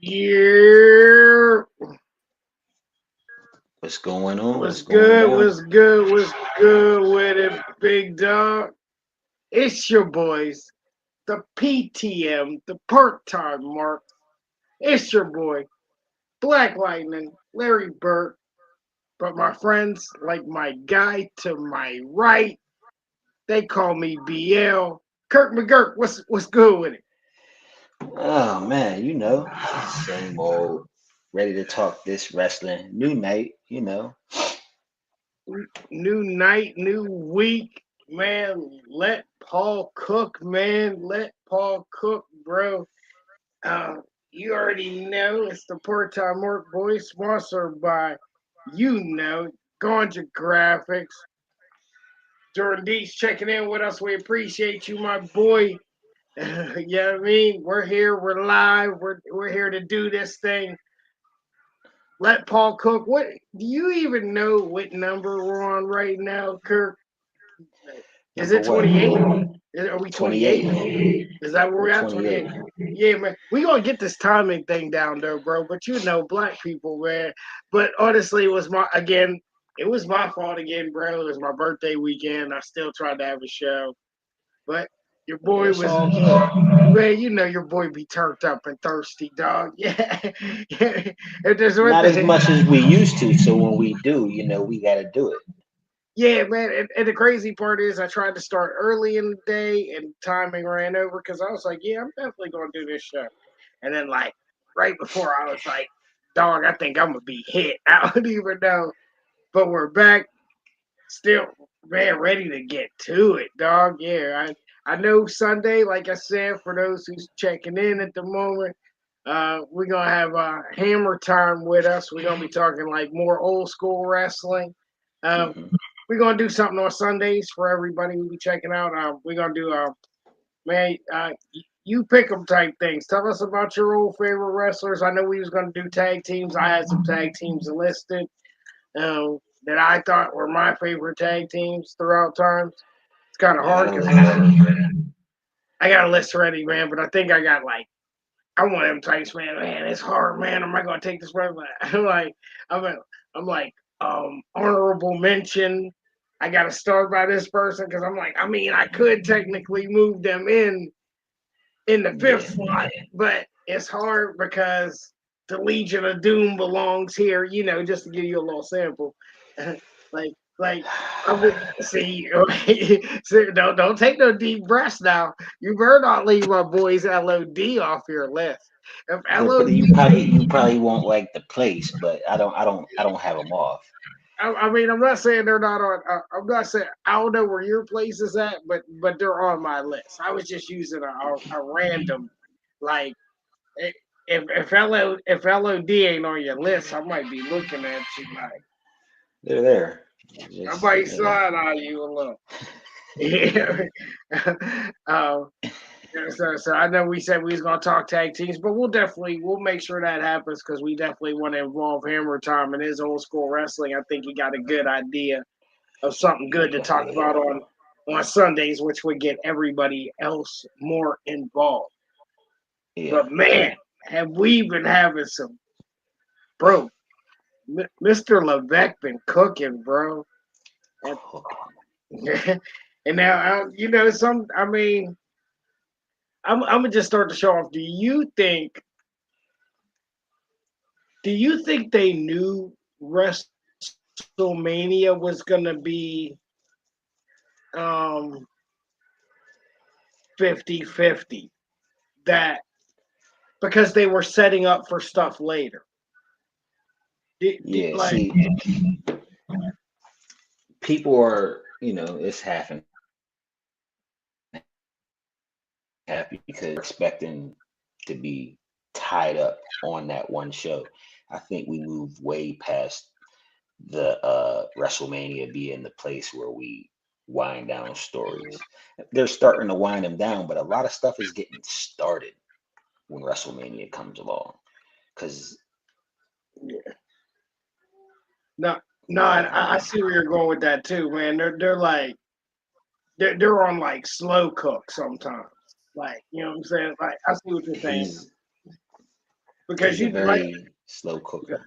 Yeah. What's going on? What's What's going good? down? What's good? What's good with it, big dog? It's your boys, the PTM, the part time mark. It's your boy, Black Lightning, Larry Burt. But my friends, like my guy to my right, they call me BL. Kirk McGurk, what's good with it? Oh man, same old. Ready to talk this wrestling. New night, New night, new week, man. Let Paul cook, man. Let Paul cook, bro. You already know it's the Part Time Work Boys, sponsored by Ganja Graphics. Jordan D's checking in with us. We appreciate you, my boy. You know what I mean? We're here. We're live. We're here to do this thing. Let Paul cook. What do you even know what number we're on right now, Kirk? Is Number it what? 28? Are we 28? 28. Is that where We're we're at? 28. 28. Yeah, man. We gonna get this timing thing down though, bro. But black people, man. But honestly, it was my fault again, bro. It was my birthday weekend. I still tried to have a show. But your boy It's was all good. man, your boy be turned up and thirsty, dog. Yeah. Yeah. If there's one Not as thing. much as we used to, so when we do, we gotta do it. Yeah, man. And the crazy part is, I tried to start early in the day, and timing ran over because I was like, "Yeah, I'm definitely gonna do this show." And then, like right before, I was like, "Dog, I think I'm gonna be hit." I don't even know. But we're back, still, man, ready to get to it, dog. Yeah, I know Sunday, like I said, for those who's checking in at the moment, we're gonna have Hammer Time with us. We're gonna be talking like more old school wrestling. Um, Hmm. we're gonna do something on Sundays for everybody who be checking out. We're gonna do man, you pick 'em type things. Tell us about your old favorite wrestlers. I know we was gonna do tag teams. I had some tag teams listed that I thought were my favorite tag teams throughout times. It's kind of I got hard a because list ready. I got a list ready, man. But I think I got like I want them types, man. Man, it's hard, man. Am I gonna take this right? I'm like, I'm, a, I'm like, honorable mention. I gotta start by this person because I'm like, I mean, I could technically move them in the fifth Yeah. slot, but it's hard because the Legion of Doom belongs here. Just to give you a little sample, like, like. I mean, see, see, don't take no deep breaths now. You better not leave my boys LOD off your list. If Yeah, but LOD, you probably won't like the place, but I don't have them off. I mean, I'm not saying they're not on. I'm not saying I don't know where your place is at, but they're on my list. I was just using a random, like if LOD ain't on your list, I might be looking at you like They're there. I Just might side eye you a little. Yeah. um, so I know we said we was gonna talk tag teams, but we'll make sure that happens because we definitely want to involve Hammer Time in his old school wrestling. I think he got a good idea of something good to talk about on Sundays, which would get everybody else more involved. yeah. But man, have we been having some bro? Mr. Levesque been cooking, bro, and, and now some. I mean, I'm gonna just start the show off. Do you think they knew WrestleMania was gonna be um 50-50? That because they were setting up for stuff later. Yeah. Like, See, people are, it's half and half because expecting to be tied up on that one show. I think we moved way past the WrestleMania being the place where we wind down stories. They're starting to wind them down, but a lot of stuff is getting started when WrestleMania comes along. Because no, no, yeah, I see where you're going with that too, man. They're like they're on like slow cook sometimes. Like, you know what I'm saying? Like, I see what you're saying. he's because He's a you like very slow cooker.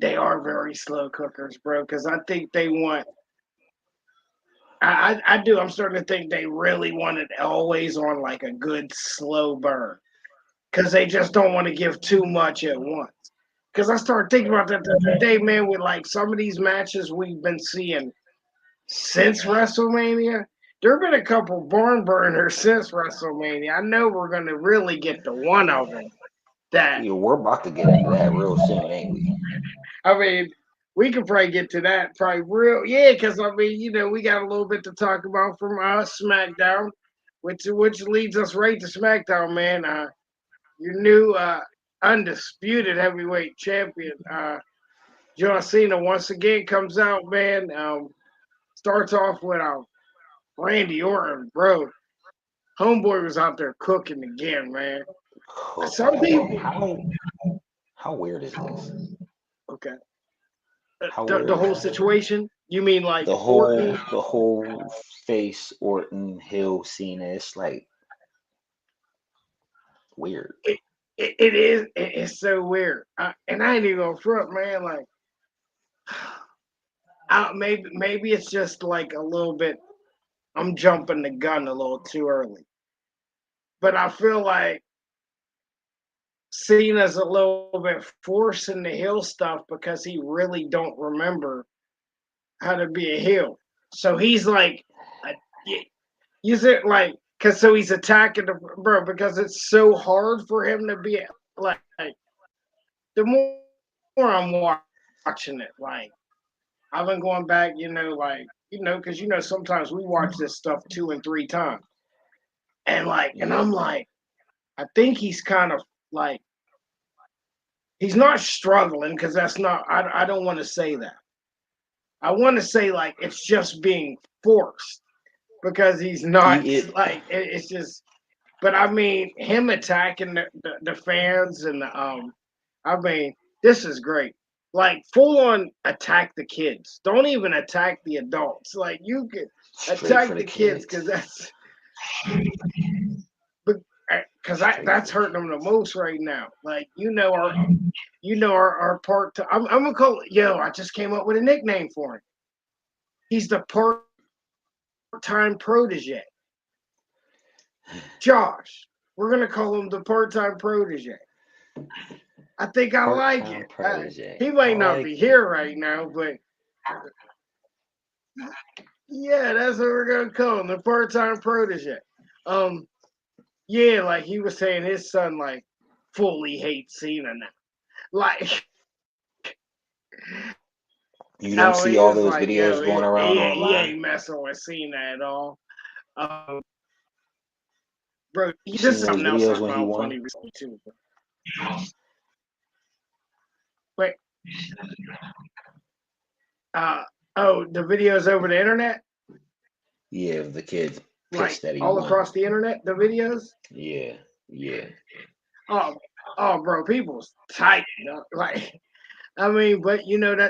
they are very slow cookers, bro. Because I think they want. I do. I'm starting to think they really want it always on like a good slow burn because they just don't want to give too much at once. Because I started thinking about that the other day, man, with like some of these matches we've been seeing since WrestleMania. There have been a couple barn burners since WrestleMania. I know we're going to really get to one of them that, Yeah, we're about to get into that real soon, ain't we? I mean, we could probably get to that probably real, yeah, because I mean, we got a little bit to talk about from SmackDown, which leads us right to SmackDown, man. Your new undisputed heavyweight champion, John Cena, once again comes out, man. Starts off with Randy Orton, bro. Homeboy was out there cooking again, man. Some Cooking. people, How weird is this? okay, How the weird is whole this? situation. You mean like The Orton? whole face Orton Hill scene is like weird. It is. It's so weird. And I ain't even gonna front, man. Like, maybe it's just like a little bit. I'm jumping the gun a little too early, but I feel like Cena's a little bit forcing the heel stuff because he really don't remember how to be a heel. So he's like, uh, you said like, cause so he's attacking the bro because it's so hard for him to be like. The more I'm watching it, like I've been going back, because sometimes we watch this stuff 2 and 3 times, and I'm Yeah. like, I think he's kind of like he's not struggling because that's not. I don't want to say that. I want to say like it's just being forced because he's not It, like it's just. But I mean, him attacking the fans and I mean, this is great. Like full on attack the kids. Don't even attack the adults. Like you can straight for attack the the kids kids. because Straight for that's the hurting them the kids. most right now. Like our part. I'm gonna call it. Yo, I just came up with a nickname for him. He's the part-time protege. Josh. We're gonna call him the part-time protege. I think I like it. Part-time protege. He I might not be like it. here right now, but yeah, that's what we're gonna call him, the part-time protege. Um, yeah, like he was saying, his son like fully hates Cena now. Like, You don't oh, see he all was those like, yo, videos going around he online? ain't messing with Cena at all. Bro, You this seen is those something else videos I when he found won? funny recently too. But uh, oh, the videos over the internet, Yeah, of the kids like pissed that he all won. across the internet, the videos. Yeah, yeah. Oh, bro, people's tight. Like, I mean, but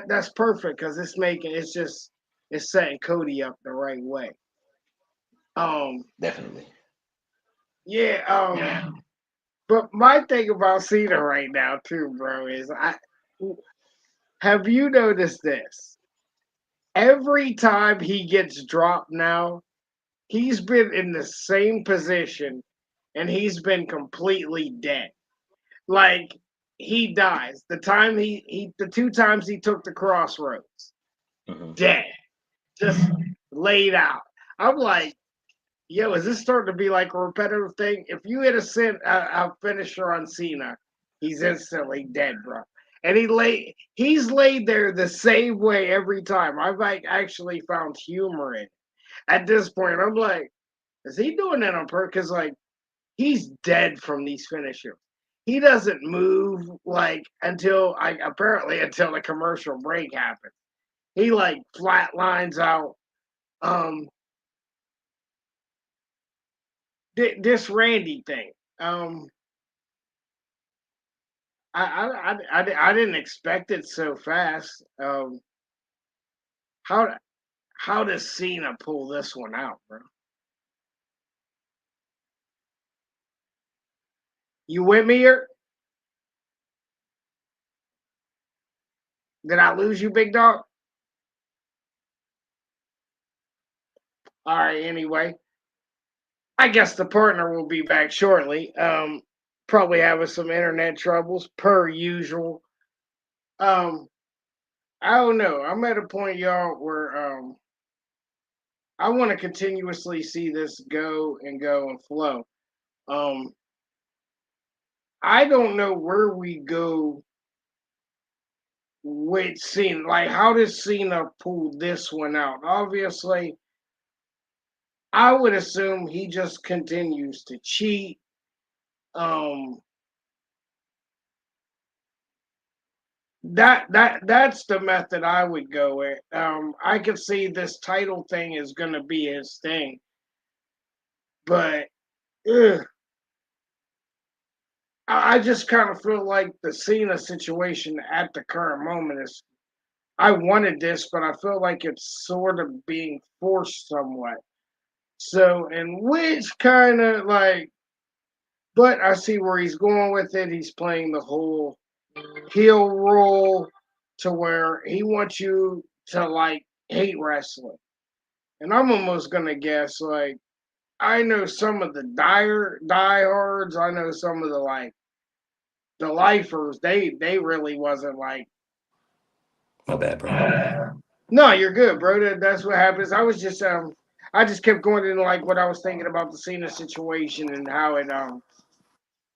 that's perfect because it's setting Cody up the right way. Um, Definitely. yeah. But my thing about Cena right now too, bro, is I have you noticed this? Every time he gets dropped now, he's been in the same position and he's been completely dead. Like he dies. The 2 times he took the crossroads, Hmm. dead, just laid out. I'm like, yo, is this starting to be like a repetitive thing? If you hit a finisher on Cena, he's instantly dead, bro. And he's laid there the same way every time. I've like actually found humor in it. At this point, I'm like, is he doing that on purpose? Because like he's dead from these finishers. He doesn't move like until the commercial break happens. He like flat lines out. Um, this Randy thing. Um, I didn't expect it so fast. How how does Cena pull this one out, bro? You with me here? Did I lose you, big dog? All right. Anyway, I guess the partner will be back shortly. Probably having some internet troubles per usual. Um, I don't know. I'm at a point, y'all, where I want to continuously see this go and go and flow. Um, I don't know where we go with Cena. Like, how does Cena pull this one out? Obviously, I would assume he just continues to cheat. Um, that's the method I would go with. I could see this title thing is gonna be his thing, but ugh, I just kind of feel like the Cena situation at the current moment is. I wanted this, but I feel like it's sort of being forced somewhat. So, in which kind of like, but I see where he's going with it. He's playing the whole heel role to where he wants you to like hate wrestling. And I'm almost gonna guess like I know some of the diehards. I know some of the like the lifers. They really wasn't like. My bad, bro. No, you're good, bro. That's what happens. I just kept going into like what I was thinking about the Cena situation and how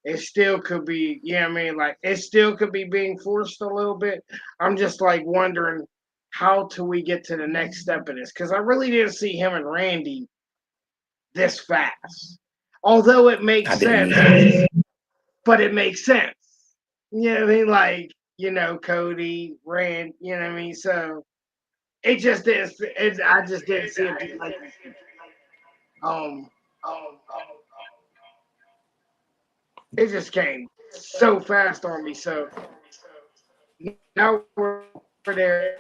it still could be, yeah, I mean, like it still could be being forced a little bit. I'm just like wondering how till we get to the next step of this because I really didn't see him and Randy this fast. Although it I makes didn't sense, either. but it makes sense. You know what I mean? Like, Cody, Rand, you know what I mean? So it just didn't, I just didn't see it be like, um, it just came so fast on me. So now we're there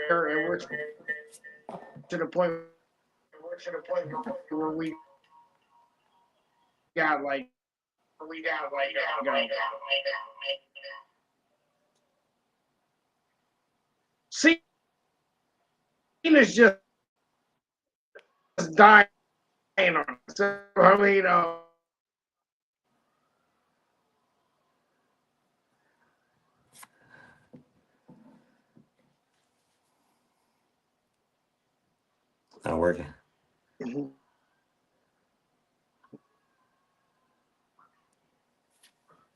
and we're to the point where we got like Cena's just dying on it. So Not working.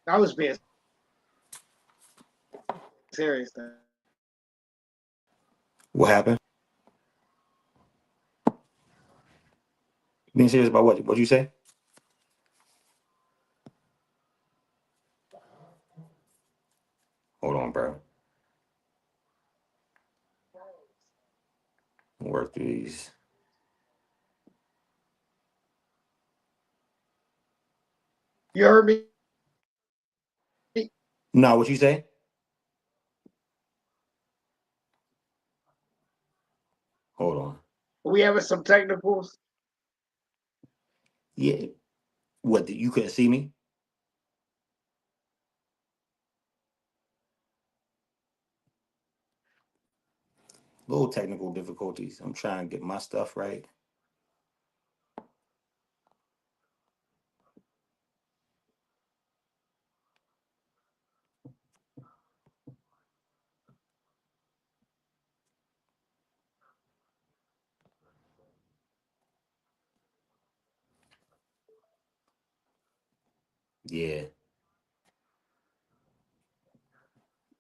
I was being serious though. What happened? Being serious about what? What'd you say? Hold on, bro. Work through these. You heard me? No, what you say? Hold on. We having some technicals. Yeah. What? You couldn't see me? Little technical difficulties. I'm trying to get my stuff right. Yeah,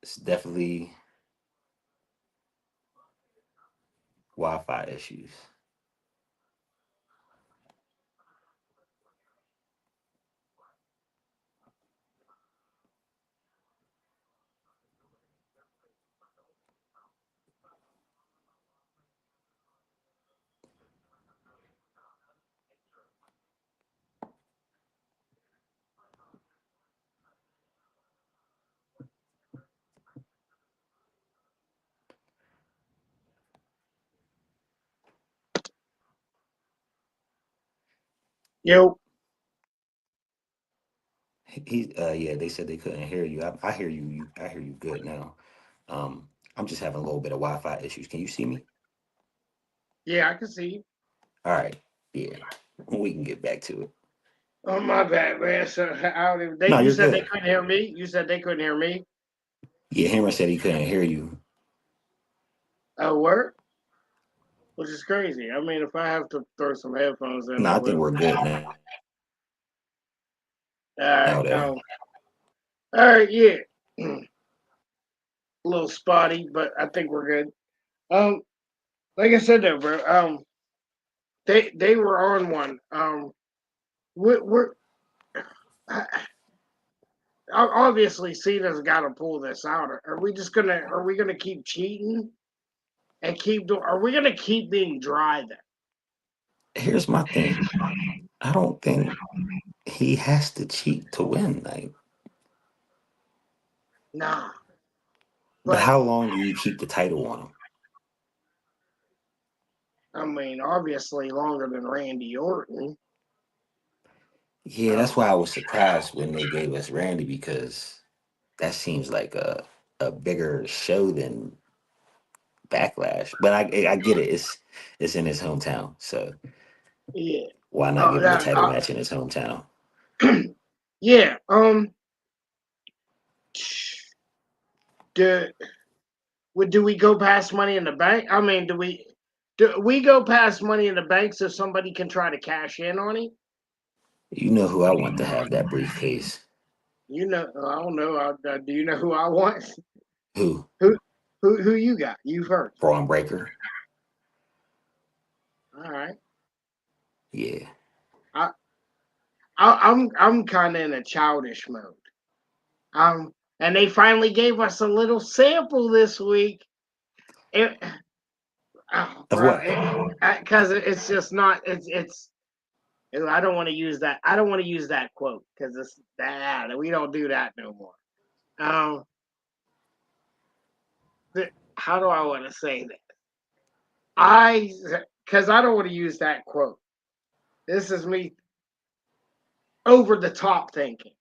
it's definitely Wi-Fi issues. Yo, Yeah, they said they couldn't hear you. I hear you. I hear you good now. Um, I'm just having a little bit of Wi-Fi issues. Can you see me? Yeah, I can see you. All right. Yeah. We can get back to it. Oh my bad, man. So how did they? No, You you're said they good. couldn't hear me. You said they couldn't hear me. Yeah, Hammer said he couldn't hear you. Oh, word, which is crazy. I mean, if I have to throw some headphones in, No, I I think will. we're good All now right. though. All right. Yeah. A little spotty, but I think we're good. Um, like I said though, bro. They were on one. We're obviously Cena's got to pull this out. Are we just gonna? Are we gonna keep cheating and keep doing? Are we gonna keep being dry then? Here's my thing. I don't think he has to cheat to win. Like, Nah. but But how long do you keep the title on him? I mean, obviously longer than Randy Orton. Yeah, that's Um, why I was surprised when they gave us Randy because that seems like a bigger show than Backlash. But I get it. It's in his hometown, so yeah. why not Uh, give him the that, title match in his hometown? yeah. Do do we go past Money in the Bank? I mean, do we go past Money in the Bank so somebody can try to cash in on it? You know who I want to have that briefcase? You know, I don't know. Do you know who I want? Who? who who you got? You first. Braun Breaker? All right. Yeah. I, I'm kind of in a childish mode. And they finally gave us a little sample this week. It, oh, Of bro, what? because it's just not. It's. I don't want to use that. I don't want to use that quote because it's that we don't do that no more. Um, how do I want to say that? I because I don't want to use that quote. This is me over the top thinking.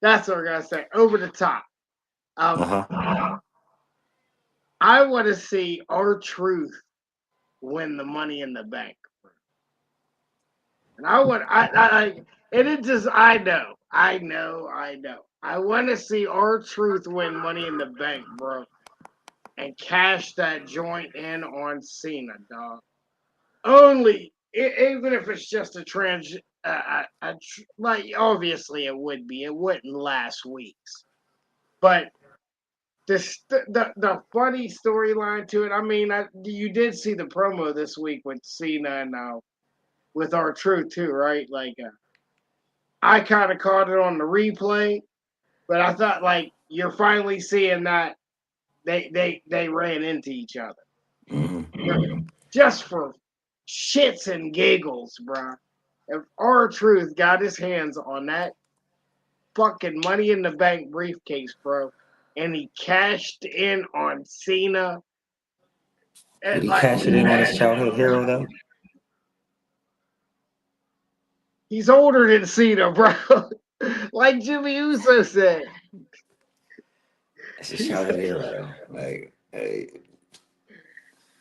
That's what we're gonna say. Over the top. Uh Um, huh. I want to see our truth win the Money in the Bank, and I want and it just I know. I want to see our truth win Money in the Bank, bro, and cash that joint in on Cena, dog. Only even if it's just a like obviously it would be. It wouldn't last weeks, but the funny storyline to it. I mean, you did see the promo this week with Cena and with our truth too, right? Like I kind of caught it on the replay, but I thought like you're finally seeing that they ran into each other. Hmm. Just for shits and giggles, bro. If our truth got his hands on that fucking Money in the Bank briefcase, bro, and he cashed in on Cena, Would he like cash it in on his childhood hero though? he's older than Cena, bro. Like Jimmy Uso said, It's his childhood hero though. Like, hey,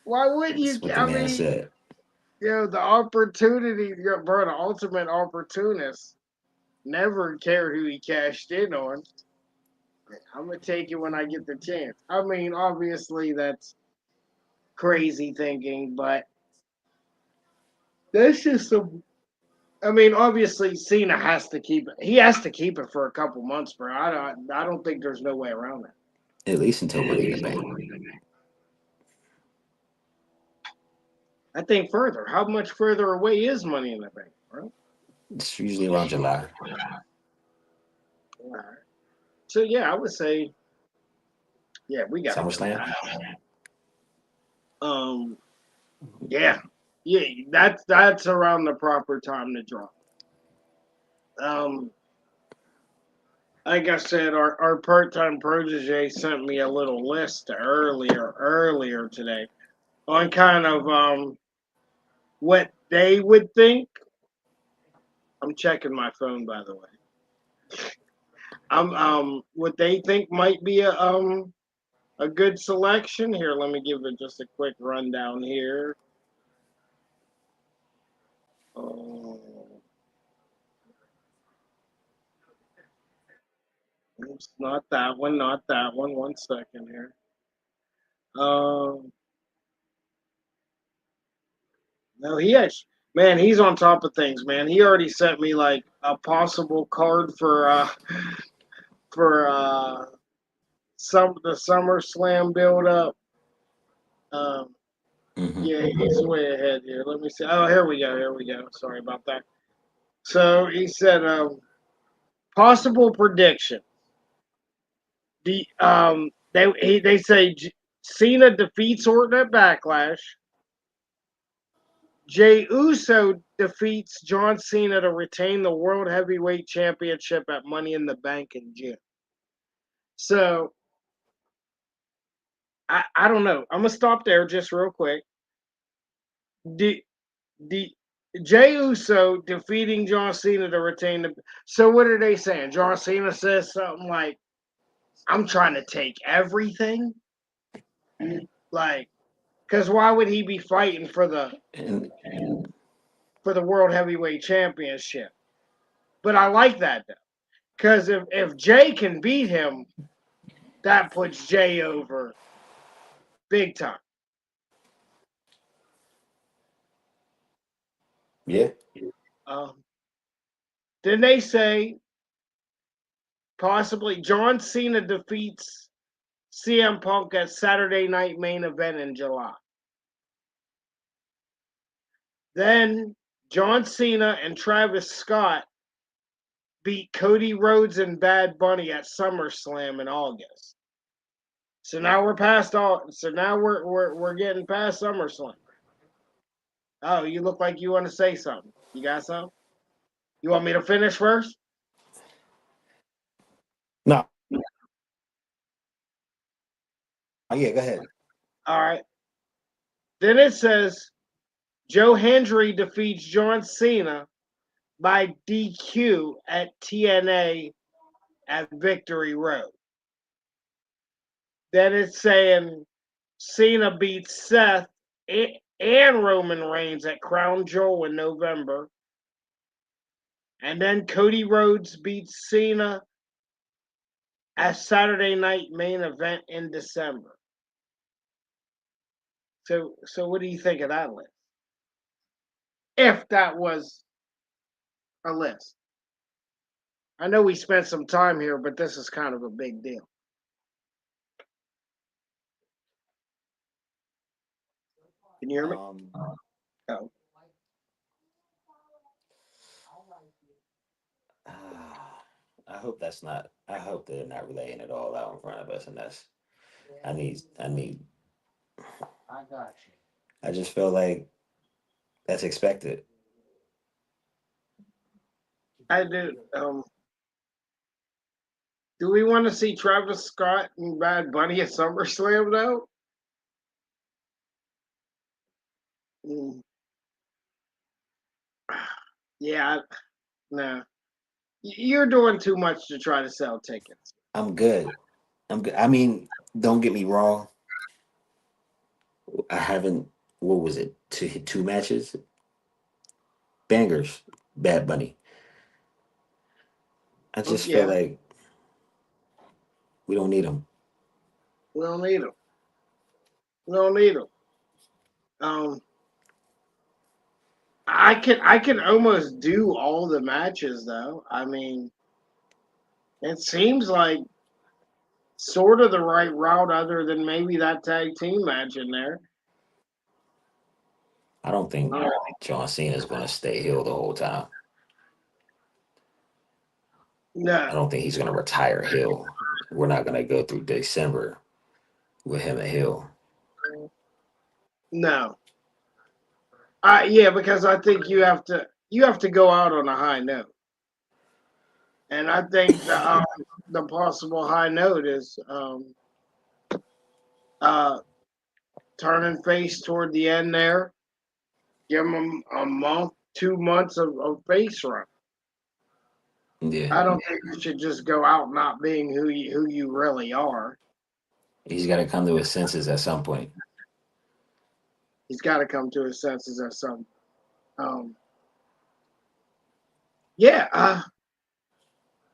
why wouldn't you? that's what the I man mean, said. the opportunity, bro, the ultimate opportunist never cared who he cashed in on. I'm gonna take it when I get the chance. I mean, obviously that's crazy thinking, but that's just some. I mean, obviously Cena has to keep it. He has to keep it for a couple months, bro. I don't think there's no way around that. At least until Money in the Bank. I think further. How much further away is Money in the Bank, bro? It's usually around July. All right. So yeah, I would say yeah, we gotta go SummerSlam. now. Um, yeah, yeah, that's around the proper time to drop. Um, like I said, our part time protege sent me a little list earlier today on kind of what they would think. I'm checking my phone by the way. I'm what they think might be a a good selection here. Let me give it just a quick rundown here. Oh, oops, not that one, not that one. 1 second here. Um, no, man, he's on top of things, man. He already sent me like a possible card for the SummerSlam build up. Um, Hmm. yeah, he's way ahead here. Let me see. Oh, here we go. Here we go. Sorry about that. So he said, possible prediction. They say Cena defeats Orton at Backlash. Jey Uso defeats John Cena to retain the World Heavyweight Championship at Money in the Bank in June. So I don't know. I'm gonna stop there just real quick. The the Jey Uso defeating John Cena to retain the. So what are they saying? John Cena says something like, "I'm trying to take everything." Like, because why would he be fighting And for the World Heavyweight Championship? But I like that though, because if Jay can beat him, that puts Jay over big time. yeah, Um, then they say possibly John Cena defeats CM Punk at Saturday Night Main Event in July. Then John Cena and Travis Scott beat Cody Rhodes and Bad Bunny at SummerSlam in August. So now we're past all. So now we're getting past SummerSlam. Oh, you look like you want to say something. You got something? You want me to finish first? no, yeah, go ahead. All right. Then it says Joe Hendry defeats John Cena by DQ at TNA at Victory Road. Then it's saying Cena beats Seth and Roman Reigns at Crown Jewel in November. And then Cody Rhodes beats Cena at Saturday Night Main Event in December. So what do you think of that list? If that was a list. I know we spent some time here, but this is kind of a big deal. Can you hear me? Um, Oh. I hope that's not. I hope they're not relaying it all out in front of us, and that's. I need. I need. I just feel like that's expected. I do. Do we want to see Travis Scott and Bad Bunny at SummerSlam though? Mm, yeah, no. You're doing too much to try to sell tickets. I'm good. I'm good. I mean, don't get me wrong. I haven't. What was it? Two matches, bangers. Bad Bunny. I just feel Yeah, like we don't need him. we don't need them. We don't need them. Um, I can almost do all the matches though. I mean, it seems like sort of the right route, other than maybe that tag team match in there. I don't think Uh, John Cena is going to stay heel the whole time. I no, don't think he's going to retire heel. We're not going to go through December with him at heel. no. Yeah, because I think you have to go out on a high note, and I think the possible high note is uh, turning face toward the end there. Give them a month, 2 months of face run. Yeah. I don't think you should just go out not being who you really are. He's got to come to his senses at some point. He's got to come to his senses at some. Um, yeah,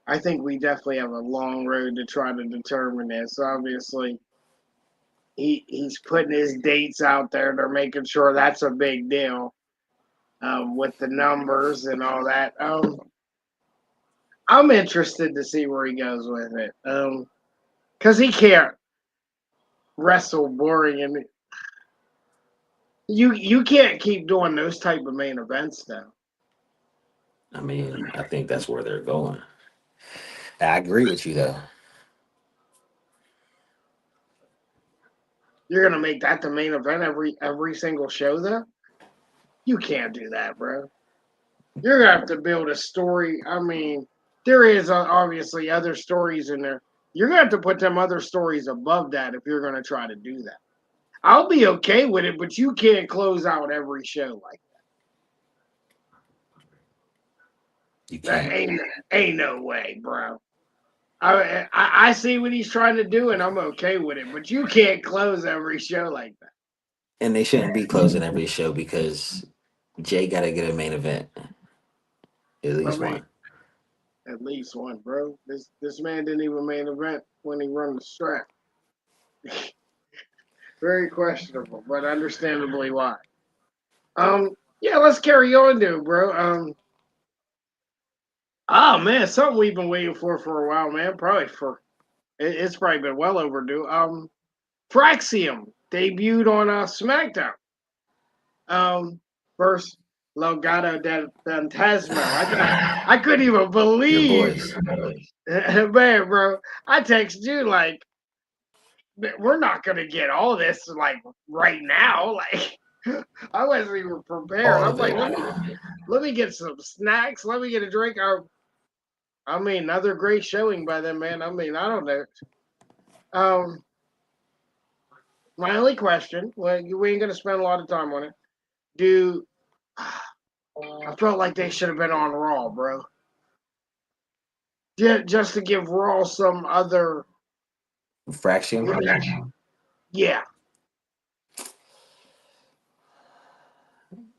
I think we definitely have a long road to try to determine this. Obviously, he's putting his dates out there. They're making sure that's a big deal with the numbers and all that. I'm interested to see where he goes with it. Because he can't wrestle boring, and you can't keep doing those type of main events though. I mean, I think that's where they're going. I agree with you though. You're gonna make that the main event every single show though. You can't do that, bro. You're gonna have to build a story. I mean, there is obviously other stories in there. You're gonna have to put them other stories above that if you're gonna try to do that. I'll be okay with it, but you can't close out every show like You that. can't. Ain't no way, bro. I see what he's trying to do, and I'm okay with it. But you can't close every show like that. And they shouldn't be closing every show because Jay got to get a main event, at I least mean, one. at least one, bro. This man didn't even main event when he run the strap. Very questionable, but understandably why. Yeah, let's carry on, dude, bro. Oh man, something we've been waiting for a while, man. Probably for it's probably been well overdue. Fraxium debuted on SmackDown. First Legado del Fantasma. I couldn't even Your believe, boys. man, bro. I texted you like, we're not gonna get all this like right now. Like, I wasn't even prepared. All I'm of like, it. let me get some snacks. Let me get a drink. I mean, another great showing by them, man. I mean, I don't know. Um, my only question, well, we ain't gonna spend a lot of time on it. Do I felt like they should have been on Raw, bro. Yeah, just to give Raw some other. Fraction. Yeah,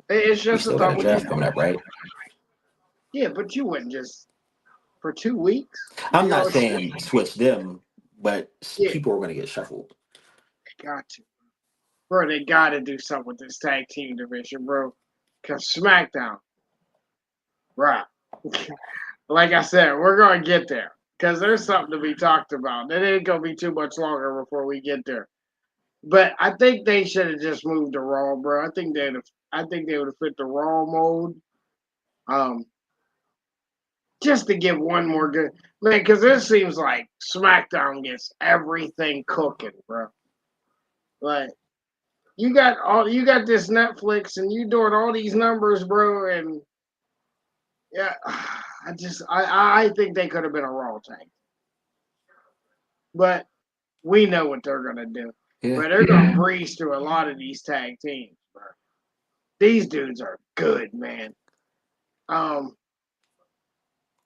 it's We just a still got thought. a Would you? draft coming up, right? Yeah, but you wouldn't just for 2 weeks. I'm You not know, saying switch them, but yeah, people are going to get shuffled. got to, bro. They got to do something with this tag team division, bro. Cause SmackDown, right? Like I said, we're gonna get there because there's something to be talked about. It ain't gonna be too much longer before we get there. But I think they should have just moved to Raw, bro. I think they would have fit the Raw mode. Um, just to give one more good man, because this seems like SmackDown gets everything cooking, bro. Like you got this Netflix and you doing all these numbers, bro, and yeah, I think they could have been a Raw tank. But we know what they're gonna do. Yeah. But they're gonna breeze through a lot of these tag teams, bro. These dudes are good, man. Um,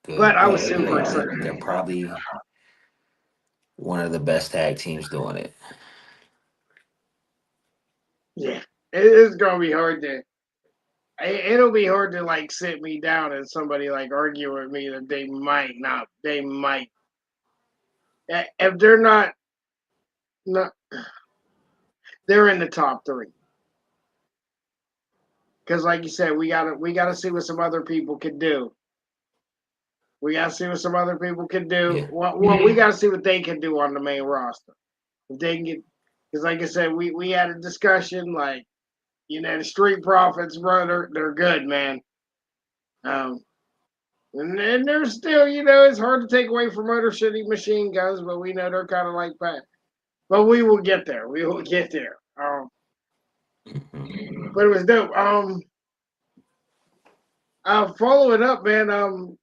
but Good. I was Yeah, super they're excited. probably one of the best tag teams doing it. Yeah, it's gonna be hard to. It'll be hard to like sit me down and somebody like argue with me that they might not. They might if they're not. They're in the top three because, like you said, we gotta see what some other people can do. We gotta see what some other people can do. Yeah. Well, we gotta see what they can do on the main roster. If they can get, because like I said, we had a discussion. Like the Street Profits, bro, they're good, man. Um, and then there's still, it's hard to take away from Motor City Machine Guns, but we know they're kind of like that. But we will get there. We will get there. Mhm. But it was dope. Following up, man.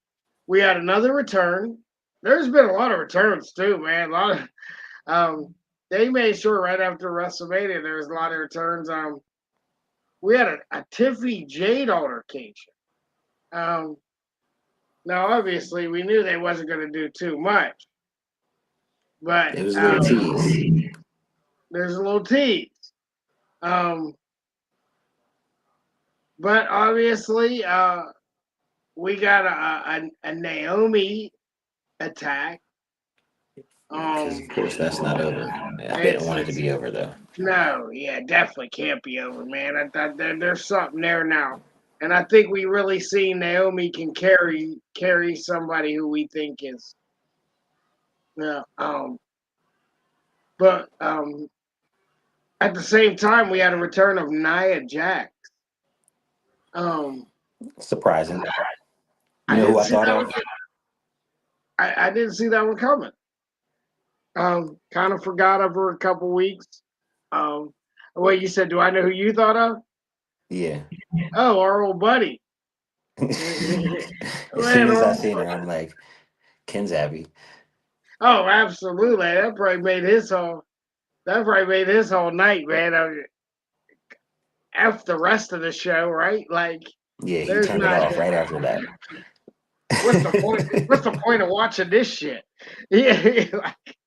We had another return. There's been a lot of returns too, man. A lot of they made sure right after WrestleMania there was a lot of returns. We had a Tiffy Jade altercation. Um, now obviously we knew they wasn't going to do too much, but It was a little tease. There's a little tease. Um, but obviously, we got a Naomi attack. Because of course that's not over. I didn't want it to It's be over though. no, yeah, definitely can't be over, man. I thought there's something there now, and I think we really see Naomi can carry somebody who we think is, yeah. But at the same time, we had a return of Nia Jax. Um, Surprising. You I know who didn't I see thought that one. of? I didn't see that one coming. Kind of forgot of her a couple weeks. Um, what you said? Do I know who you thought of? Yeah. Oh, our old buddy. As Man, soon as I our, seen her, I'm like, Ken's Abby. oh, absolutely. That probably made his whole. That probably made his whole night, man. I mean, F the rest of the show, right? Like, Yeah, he there's turned it not. off right after that. What's the point? What's the point of watching this shit? Yeah, like,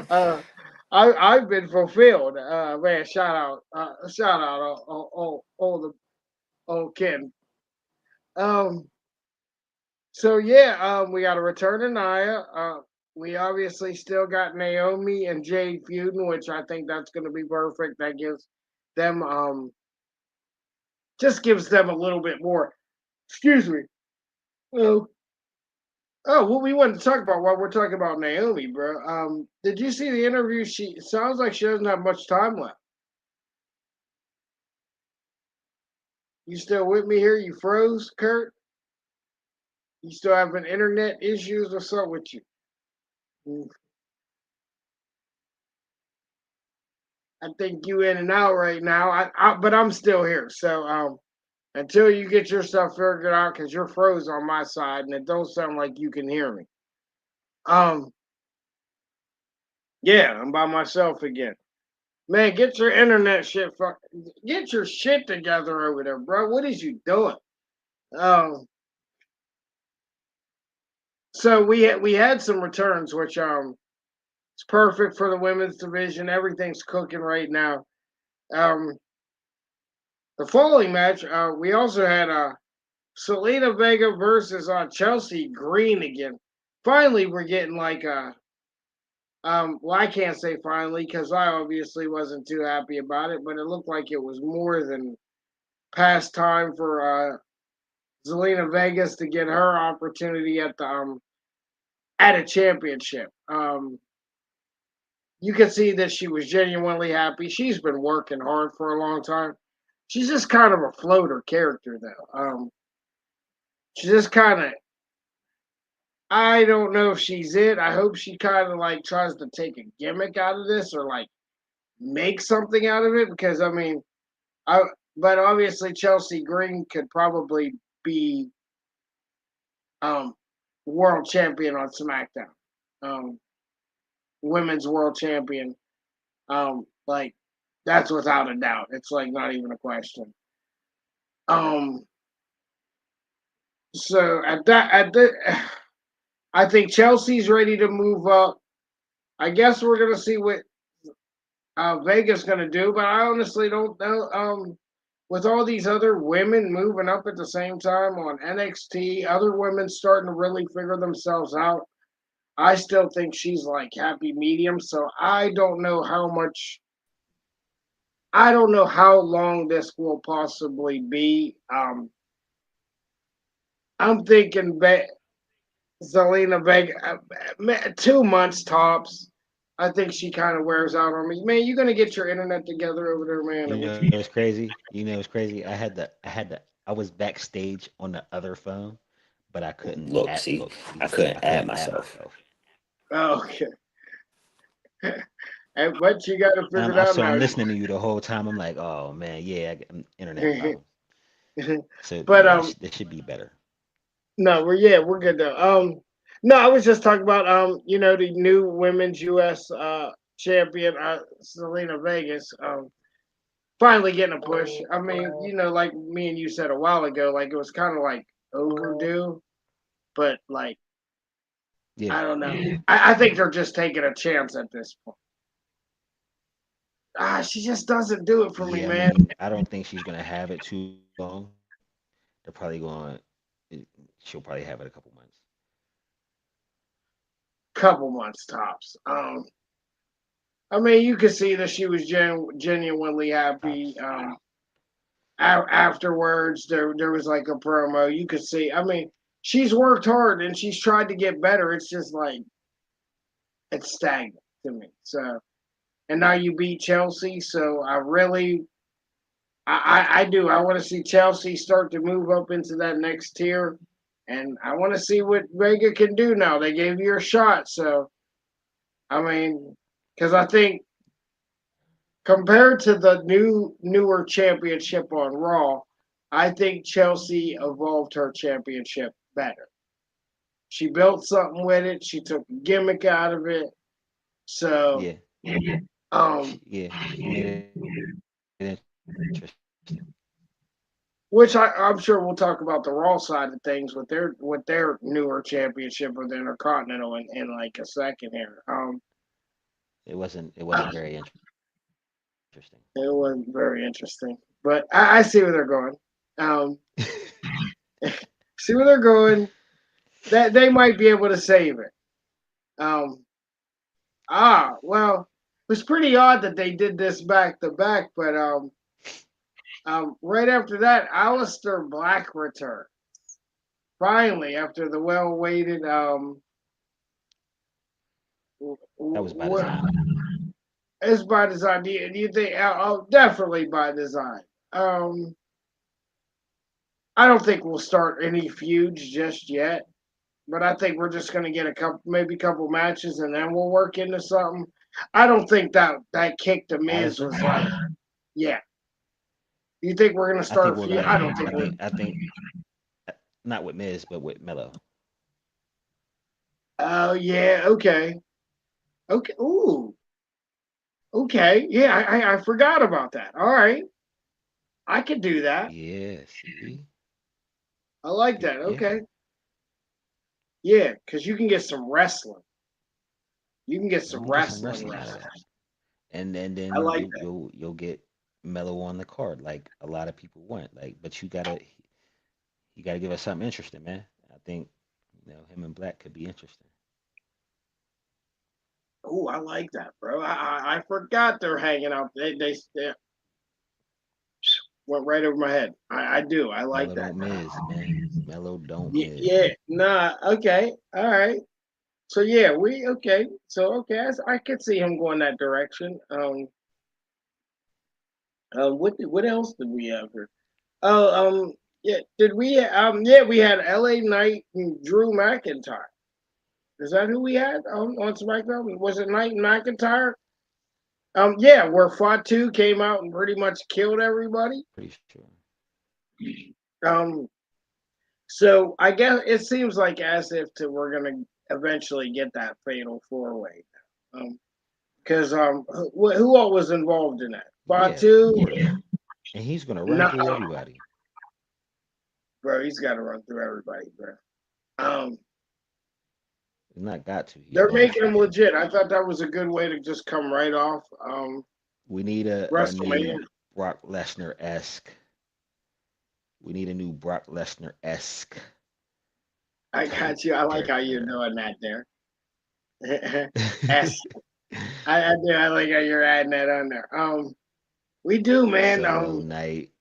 uh, I've been fulfilled. Man, shout out, all the old Ken. Um, so yeah, we got a return of Nia. We obviously still got Naomi and Jade feuding, which I think that's going to be perfect. That gives them just gives them a little bit more. Excuse me. Oh, oh, what we wanted to talk about while we're talking about Naomi, bro. Did you see the interview? She sounds like she doesn't have much time left. You still with me here? You froze, Kurt? You still having internet issues? What's up with you? Mm, I think you in and out right now. But I'm still here. So until you get yourself figured out, because you're froze on my side, and it don't sound like you can hear me. Um, yeah, I'm by myself again. Man, get your internet shit. Get your shit together over there, bro. What is you doing? Um, so we had some returns, which it's perfect for the women's division. Everything's cooking right now. Um, the following match, we also had Selena Vega versus Chelsea Green again. Finally, we're getting like well, I can't say finally because I obviously wasn't too happy about it, but it looked like it was more than past time for Zelina Vegas to get her opportunity at the at a championship. You could see that she was genuinely happy. She's been working hard for a long time. She's just kind of a floater character, though. She just kind of. I don't know if she's it. I hope she kind of like tries to take a gimmick out of this or like make something out of it because I mean, I. But obviously Chelsea Green could probably be um world champion on SmackDown. Um, women's world champion. Like that's without a doubt. It's like not even a question. Um, so I think Chelsea's ready to move up. I guess we're gonna see what Vegas gonna do, but I honestly don't know. With all these other women moving up at the same time on NXT, other women starting to really figure themselves out. I still think she's like happy medium, so I don't know how much. I don't know how long this will possibly be. I'm thinking Zelina Vega, 2 months tops. I think she kind of wears out on me. Man, you gonna get your internet together over there, man? Or You what know you? it's crazy. You know it's crazy. I was backstage on the other phone, but I couldn't Look, add see, look. I couldn't I add couldn't add myself. myself. Oh, okay. But you got to figure it I out so now. I'm listening to you the whole time. I'm like, oh man, yeah, internet problem. So But yeah, this should be better. no, we're good though. No, I was just talking about the new women's U.S. Champion, Selena Vegas. Finally getting a push. I mean, like me and you said a while ago, like it was kind of like overdue, but like Yeah, I don't know. I think they're just taking a chance at this point. she just doesn't do it for me, Yeah, I man. mean, I don't think she's gonna have it too long. They're probably going. She'll probably have it a couple months. Couple months tops. I mean, you could see that she was genuinely happy. Tops. Afterwards, there was like a promo. You could see. I mean, she's worked hard and she's tried to get better. It's just like it's stagnant to me. So, and now you beat Chelsea. So I really, I do. I want to see Chelsea start to move up into that next tier, and I want to see what Vega can do now. They gave you a shot, so I mean, because I think compared to the newer championship on Raw, I think Chelsea evolved her championship better. She built something with it. She took a gimmick out of it. So, Yeah, um, she made it interesting. which I'm sure we'll talk about the Raw side of things with their newer championship with Intercontinental in like a second here. It wasn't very interesting. It was very interesting, but I see where they're going. Um, see where they're going. That they might be able to save it. Um, well, it was pretty odd that they did this back to back, but right after that, Alistair Black returned. Finally, after the well-awaited That was by what design. it's by design. Do you think? Oh, definitely by design. Um, I don't think we'll start any feuds just yet, but I think we're just gonna get a couple, maybe a couple matches, and then we'll work into something. I don't think that kick to Miz Alistair, was like, yeah. You think we're gonna I think start we're feud? gonna. I don't think we're. I think not with Miz, but with Mello. Oh yeah, okay, okay. Ooh, okay. Yeah, I forgot about that. All right, I could do that. Yeah, see, I like that. yeah, Okay, yeah, because you can get some wrestling. You can get you some can get some wrestling wrestling out of wrestling. that, and I then like that. you'll get Mello on the card like a lot of people want. Like, but you gotta give us something interesting, man. I think him and Black could be interesting. Oh, I like that, bro. I forgot they're hanging out. They went right over my head. I do. I like Mello that. don't miss, man. Mello don't miss. Yeah. Nah. Okay. All right. So yeah, we okay. So okay, I could see him going that direction. What else did we have here? Oh, yeah. Did we? Yeah, we had L.A. Knight and Drew McIntyre. Is that who we had on SmackDown? Was it Knight and McIntyre? Yeah, where Fatu came out and pretty much killed everybody. Pretty sure. Um, so I guess it seems like as if we're gonna eventually get that fatal four way. Um, because who all was involved in that? Yeah, of Fatu, course. And he's gonna run no, through everybody. bro, he's got to run through everybody, bro. Um, He's not got to. He's they're going making to. him legit. I thought that was a good way to just come right off We need a WrestleMania. new Brock Lesnar esque. We need a new Brock Lesnar esque I type of got you. I like how you're character. doing that there. S. I do. I like how you're adding that on there. We do, man. Solo Knight,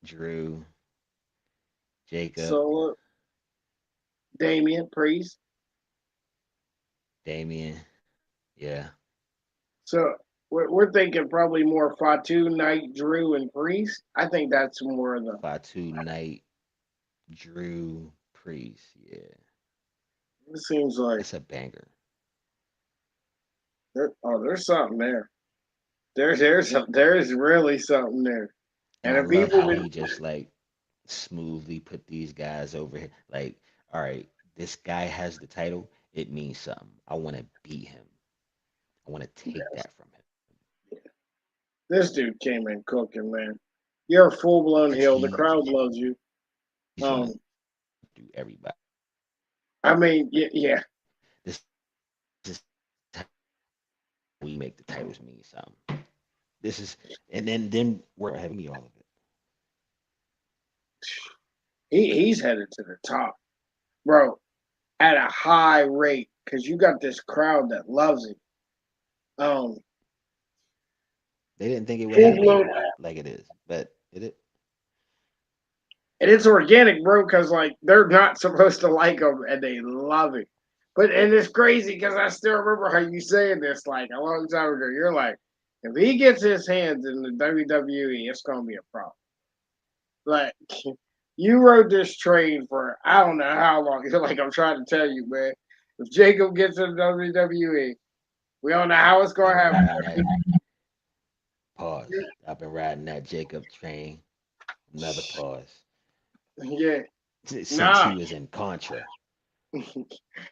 Drew, Jacob, So Damian Priest. Damien. Yeah, So we're thinking probably more Fatu, Knight, Drew, and Priest. I think that's more of the. Fatu Knight, Drew, Priest. Yeah, It seems like that's a banger. there's something there. There's really something there. And And I if love people how would, he just like smoothly put these guys over here. Like, all right, this guy has the title. It means something. I want to beat him. I want to take yes, that from him. this dude came in cooking, man. You're a full blown And heel. The crowd loves you. he's gonna Um, do everybody. I mean, yeah. This is how we make the titles mean something. This is, and then we're having me all of it. He's headed to the top, bro, at a high rate because you got this crowd that loves him. Um, They didn't think it would full happen blown, like it is, but it. and it's organic, bro, because like they're not supposed to like him and they love it. But and it's crazy because I still remember how you saying this like a long time ago. You're like, if he gets his hands in the WWE, it's gonna be a problem. Like you rode this train for I don't know how long. Like I'm trying to tell you, man. If Jacob gets in the WWE, we don't know how it's I've gonna been happen. riding that pause. I've been riding that Jacob train. Another pause. Yeah, Since nah. he was in Contra.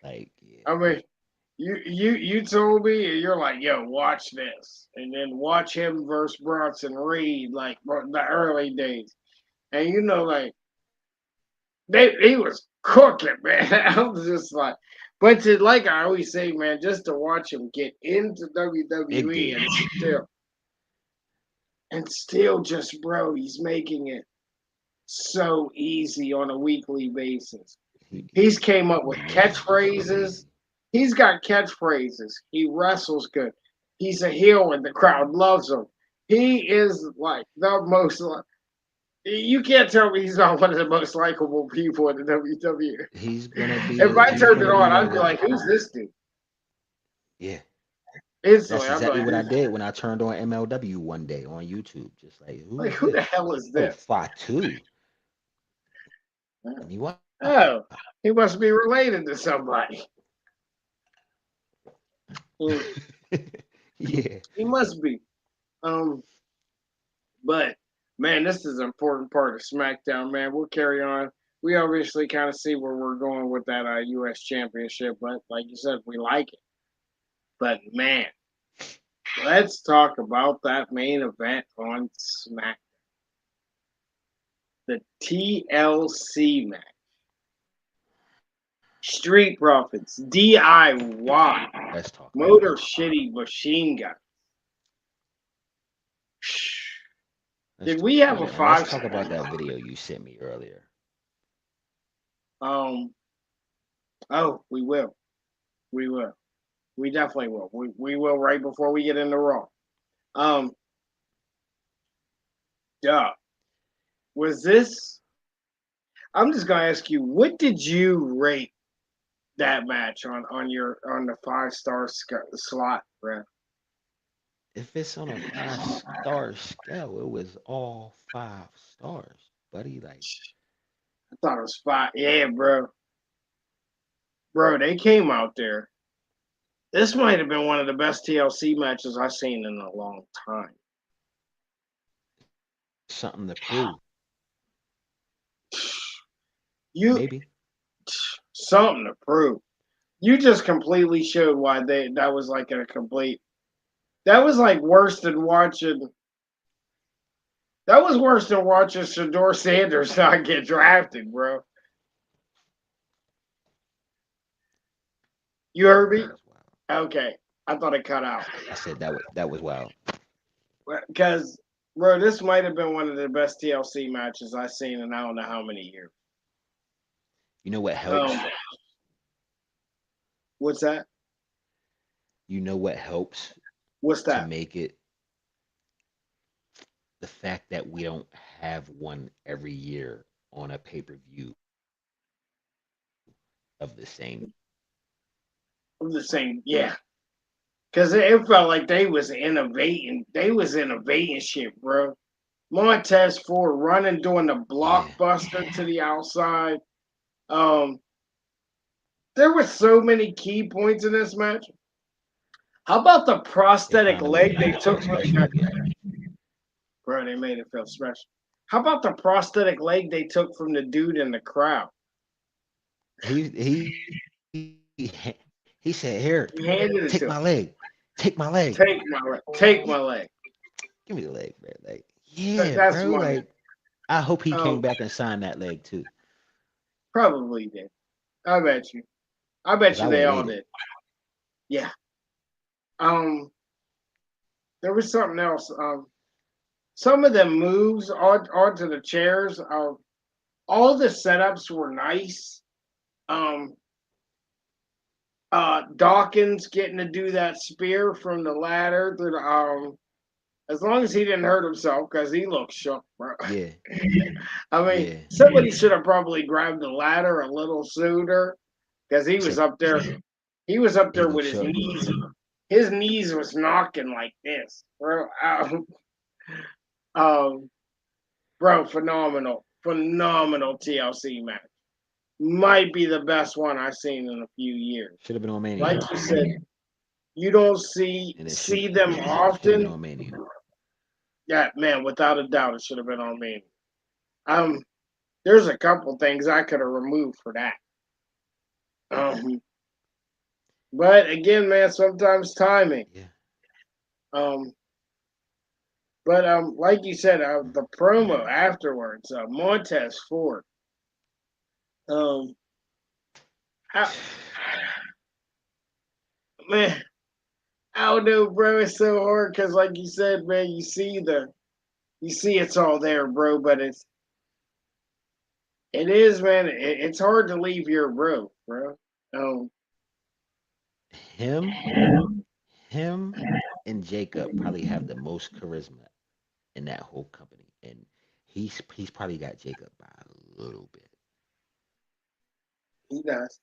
Like, yeah, I mean, you told me, and you're like, yo, watch this, and then watch him versus Bronson Reed, like the early days, and like he was cooking, man. I was just like, but to like I always say, man, just to watch him get into big WWE dude. and still just bro, he's making it so easy on a weekly basis. He He's he came up with he makes it just so catchphrases. easy. He's got catchphrases. He wrestles good. He's a heel and the crowd loves him. He is like the most. You can't tell me he's not one of the most likable people in the WWE. If I He's turned it gonna be on, one I'd of be the like, "Who's this dude?" yeah. Instantly, That's I'd be exactly like, what I "Who's did when I turned on MLW one day on YouTube. Just like, who like is who the this? hell is Oh, this?" Fatu. And you wow. Oh, he must be related to somebody. Mm, Yeah. he must be. Um, But man, this is an important part of SmackDown, man. We'll carry on. We obviously kind of see where we're going with that U.S. Championship, but like you said, we like it. But man, let's talk about that main event on Smack, the TLC match. Street Profits, DIY, Let's talk about Motor it. Shitty Machine Gun. Let's Did talk we have about a it. And let's five? talk about that video you sent me earlier. Um. Oh, we will. We will. We definitely will. We will right before we get into Raw. Um, duh. Was this? I'm just gonna ask you, what did you rate that match on the 5 star slot, bro? If it's on a 5 star scale, it was all 5 stars, buddy. Like, I thought it was 5. Yeah, bro. Bro, they came out there. This might have been one of the best TLC matches I've seen in a long time. something to prove. You Maybe. something to prove. You just completely showed why that was like a complete. That was like worse than watching That was worse than watching Shador Sanders not get drafted, bro. You heard That me? was wild. Okay. I thought it cut out. I said that was wild. Because, bro, this might have been one of the best TLC matches I've seen in I don't know how many years. You know what Um, helps? what's that? You know what helps What's to that? make it the fact that we don't have one every year on a pay-per-view of the same. I'm just saying, yeah. Because it felt like they was innovating. They was innovating shit, bro. Montez Ford running, doing the Yeah. blockbuster to the outside. Um, there were so many key points in this match. How about the They prosthetic found a way to leg they make it feel took from special again. Bro, they made it feel special. How about the prosthetic leg they took from the dude in the crowd? He said, "Here, He take my handed it to leg, him. take my leg, Take my leg. give me the leg, bro." Like, yeah, That's bro. money. Like, I hope he came Um, back and signed that leg too, probably did. I bet you. I because bet I you would they have all ate it. did. Yeah. Um, there was something else. Some of the moves onto the chairs. All the setups were nice. Um, Dawkins getting to do that spear from the ladder through the as long as he didn't hurt himself because he looked shook, bro. Yeah, I mean, yeah. somebody should have probably grabbed the ladder a little sooner because he was Check. up there. He was up He there looked with his shook. knees. His knees was knocking like this, bro. Um, bro, phenomenal, phenomenal TLC match. Might be the best one I've seen in a few years. Should have been on Mania, Like you said, you don't and it see them should have been often. on Mania. Yeah, man, without a doubt, it should have been on me. Um, there's a couple things I could have removed for that. Um, but again, man, sometimes timing. Yeah. Um, but like you said, the promo afterwards, Montez Ford. Um, how, man, I don't know, bro. It's so hard because, like you said, man, you see it's all there, bro. But it is, man. It's hard to leave your bro. Um, Him, him, and Jacob probably have the most charisma in that whole company, and he's probably got Jacob by a little bit. he does.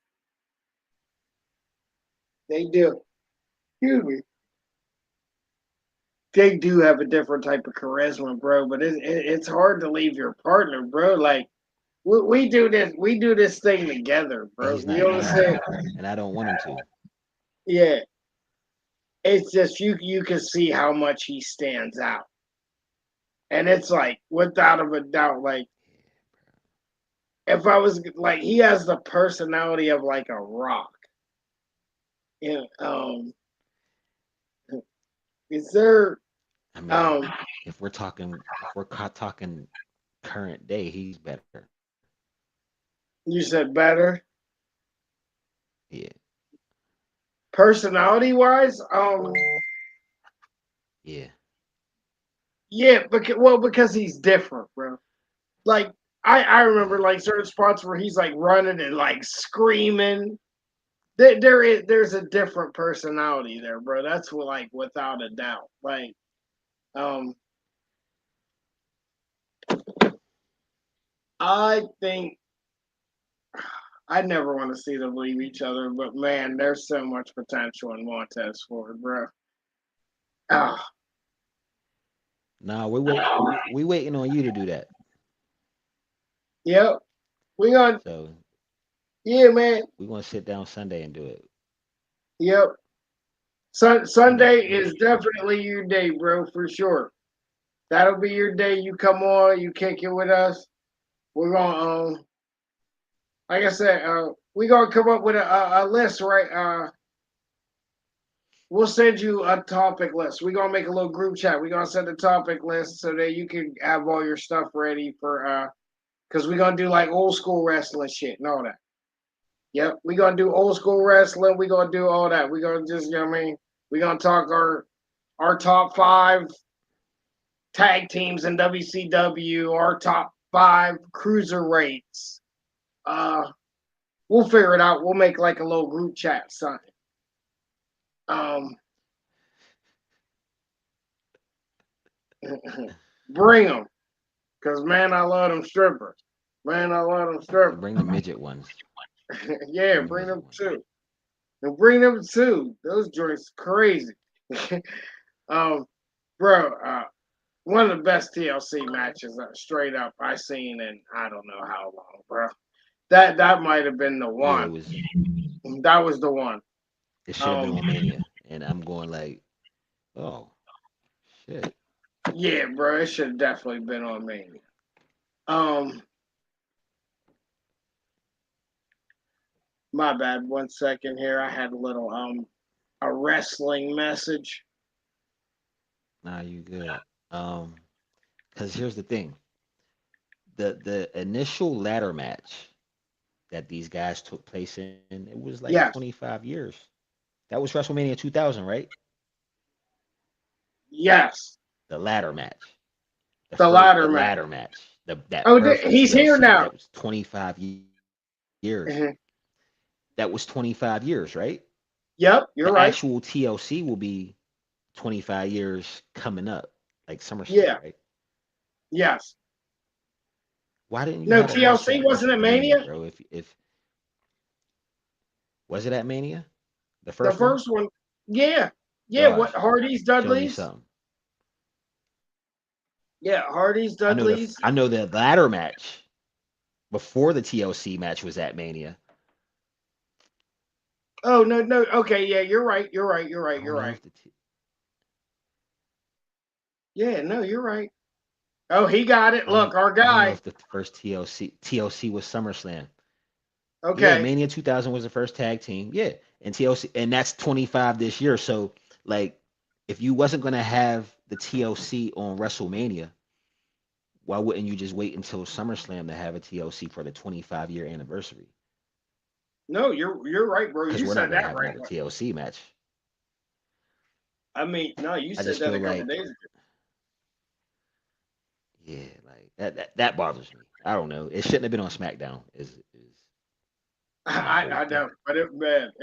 They do. Excuse me. They do have a different type of charisma, bro. But it's hard to leave your partner, bro. Like we do this thing together, And bro. he's You not know what I'm used to saying? it, and I don't want him to. Yeah. It's just you can see how much he stands out, and it's like without a doubt, like if I was like he has the personality of like a rock. Yeah. Is there I mean, um if we're talking current day, he's better. you said better Yeah, personality wise? yeah. Yeah, because he's different, bro. Like I remember Yeah. like certain spots where he's like running and like screaming. There's a different personality there, bro. That's what like without a doubt. Like um I think I never want to see them leave each other, but man, there's so much potential in Montez Ford, bro. Ah, Nah, we waiting on you to do that. yep. We gonna So yeah, man. we're gonna sit down Sunday and do it. Yep. Sunday is definitely your day, bro, for sure. That'll be your day. You come on, you kick it with us. We're gonna like I said, we gonna come up with a list, right? We'll send you a topic list. We're gonna make a little group chat. We're gonna send a topic list so that you can have all your stuff ready for because we're gonna do like old school wrestling shit and all that. Yep, we're gonna do old school wrestling, we're gonna do all that. We're gonna just, you know what I mean? We're gonna talk our top five tag teams in WCW, our top five cruiserweights. Uh we'll figure it out. We'll make like a little group chat, son. Um bring them. Cause man, I love them strippers. Man, I love them strippers. Bring the midget ones. Yeah, Bring the bring midget them ones. too. And bring them too. Those joints crazy. um, bro, one of the best TLC matches, straight up, I seen in I don't know how long, bro. That might have been the Yeah, it one. was. That was the one. It should have been Um, on Mania, and I'm going like, oh shit. yeah, bro, it should have definitely been on Mania. Um, my bad. 1 second here. I had a little a wrestling message. Nah, you good. Because here's the thing: the initial ladder match that these guys took place in, it was like Yes, 25 years. That was WrestleMania 2000, right? Yes, The ladder match. the ladder The match. ladder match. That Oh, first he's here TLC now. that was 25 years. Mhm. That was 25 years, right? Yep, The you're right. actual TLC will be 25 years coming up, like SummerSlam, Yeah, right? yes. Why didn't you No, have a match TLC at wasn't at WrestleMania, Mania. bro? If was it at Mania, the The first one? first one. Yeah, yeah. What Josh, Hardy's, show me Dudley's? something. Yeah, Hardy's, I Dudley's. know the ladder match before the TLC match was at Mania. Oh no, no. Okay, yeah, you're right. You're right. You're I right. don't You're know right. if the Yeah, no, you're right. Oh, he got it. Look, our I don't know guy. if the first TLC was SummerSlam. Yeah, Okay. Mania 2000 was the first tag team. Yeah, and TLC, and that's 25 this year. So like, if you wasn't gonna have the TLC on WrestleMania, why wouldn't you just wait until SummerSlam to have a TLC for the 25-year anniversary? No, you're right, bro. Because You we're not said gonna that have right. another TLC match. I mean, no, you I said just that feel a couple like, days ago. yeah, like that bothers me. I don't know. It shouldn't have been on SmackDown. Is my whole I thing. know, but it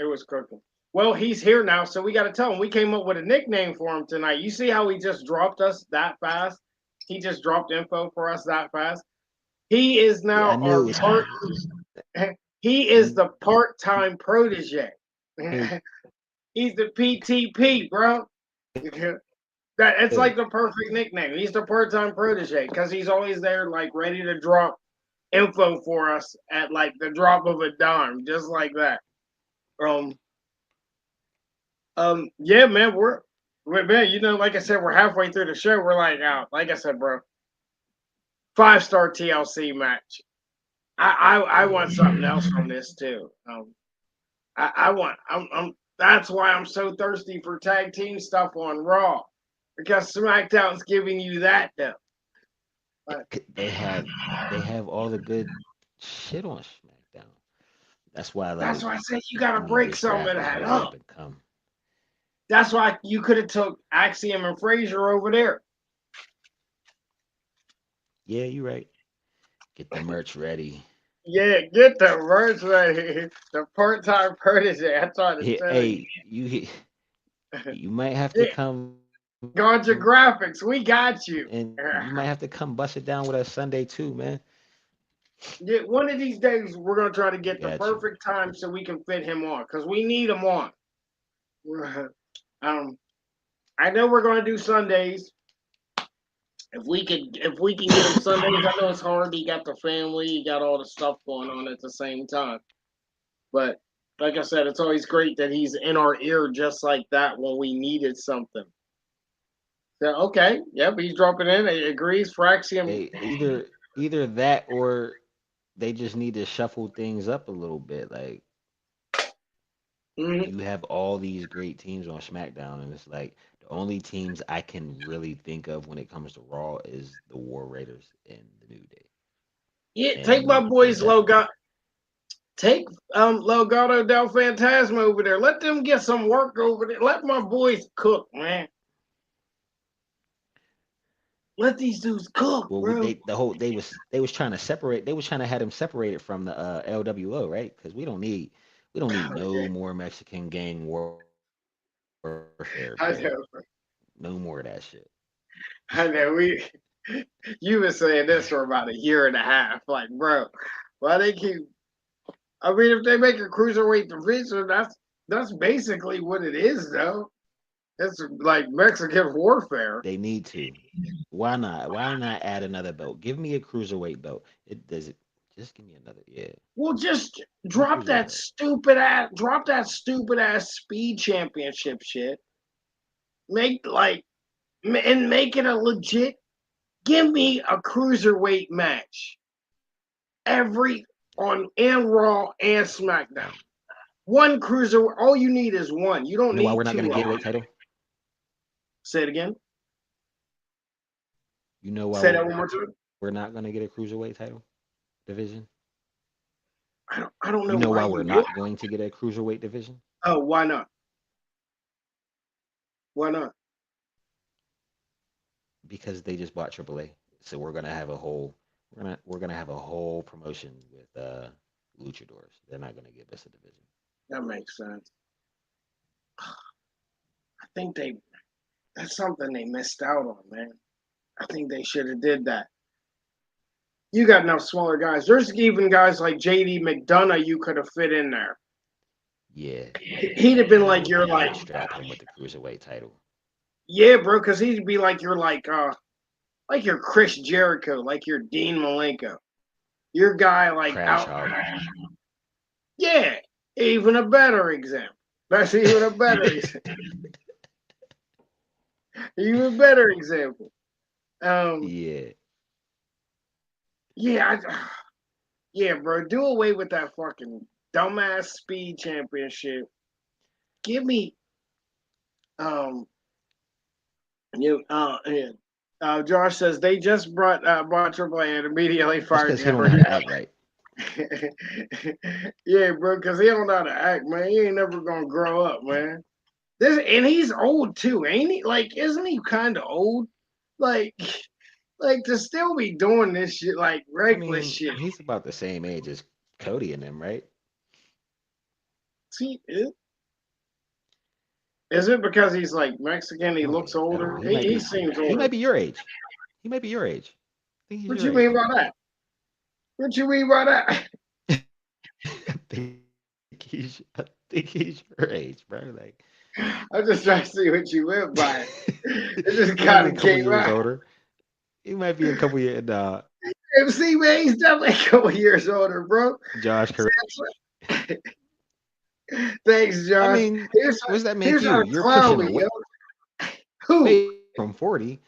was cooking. Well, he's here now, so we got to tell him. We came up with a nickname for him tonight. You see how he just dropped us that fast? He just dropped info for us that fast. He is Yeah, I now knew our it was part. coming. He I is knew the part-time protege. it He's the PTP, bro. That it's was like the perfect nickname. He's the part-time protege because he's always there, like ready to drop info for us at like the drop of a dime, just like that. Um, yeah, man, man, like I said, we're halfway through the show. We're like, like I said, bro, 5-star TLC match. I want yeah. something else from this too. I want I'm that's why I'm so thirsty for tag team stuff on Raw because SmackDown's giving you that though. But They have all the good shit on SmackDown. That's why that's like why I said you gotta we need break this some of draft to that hurry up. up and come. That's why you could have took Axiom and Frazier over there. Yeah, you're right. Get the merch ready. Yeah, get the words right here. The part-time protege. I tried to Hey, tell you. hey, you might have to Yeah, come Ganja Graphics, we got and you. you might have to come bust it down with us Sunday too, man. Yeah, one of these days we're gonna try to We get the got you. perfect time so we can fit him on because we need him on. um, I know we're gonna do Sundays. If we can get him Sundays, I know it's hard. He got the family, he got all the stuff going on at the same time. But like I said, it's always great that he's in our ear just like that when we needed something. So okay, yep, he's dropping in. He agrees. Fraxium. Hey, either that or they just need to shuffle things up a little bit. Like Mhm. you have all these great teams on SmackDown, and it's like the only teams I can really think of when it comes to Raw is the War Raiders and the New Day, Yeah, take my and boys that's it. Logo. Take Logado Del Fantasma over there. Let them get some work over there. Let my boys cook, man. Let these dudes cook, Well, bro. they was trying to separate. They was trying to have them separated from the LWO, right? Because we don't need no more Mexican gang warfare, bro. I No know, more of that shit. I know. You been saying this for about a year and a half. Like, bro, why they keep? I mean, if they make a cruiserweight division, that's basically what it is, though. It's like Mexican warfare. They need to. Why not? Why not add another belt? Give me a cruiserweight belt. It does it. Just give me another. Yeah, Well, just give me a cruiserweight belt. drop that stupid ass speed championship shit. Make like and make it a legit. Give me a cruiserweight match every on and Raw and SmackDown. Hey, One cruiser. All you need is one. You don't you know why need we're not two gonna of get a them. title? Say it again. You know why Say that one more time. we're not gonna get a cruiserweight title division? I don't know You know why why you we're would. not going to get a cruiserweight division? Oh, why not? Why not? because they just bought AAA. So we're gonna have a whole promotion with luchadors. They're not gonna give us a division. That makes sense. I think that's something they missed out on, man. I think they should have did that. You got enough smaller guys. There's even guys like JD McDonough you could have fit in there. Yeah, He'd have been and like your I like would strap him with the cruiserweight title. yeah, bro, because he'd be like your Chris Jericho, like your Dean Malenko. Your guy like Crash out Holly. yeah, even a better example. That's even a better example. Even better example. Um Yeah, yeah, yeah, bro, do away with that fucking dumbass speed championship. Give me um you yeah. Josh says they just bought Triple A and immediately that's fired because the he don't Emperor. know how to act right. Yeah, bro, because he don't know how to act, man. He ain't never gonna grow up, man. This and he's old too, ain't he? Like, isn't he kind of old? Like, like to still be doing this shit, like I reckless mean, shit. he's about the same age as Cody and them, right? See, is it because he's like Mexican? He I don't looks even know. older. He seems He older. might be your age. He might be your age. I think he's What your you age. mean by that? What you mean by that? I think he's your age, bro. Like I'm just trying to see what you meant by it. It just he might be kind a of couple came years out. older. He might be a couple years. MC man, he's definitely a couple years older, bro. Josh, correct. Thanks, I Josh. mean, Here's what does that make here's you? how to You're clown pushing me, away yo. Who? from 40.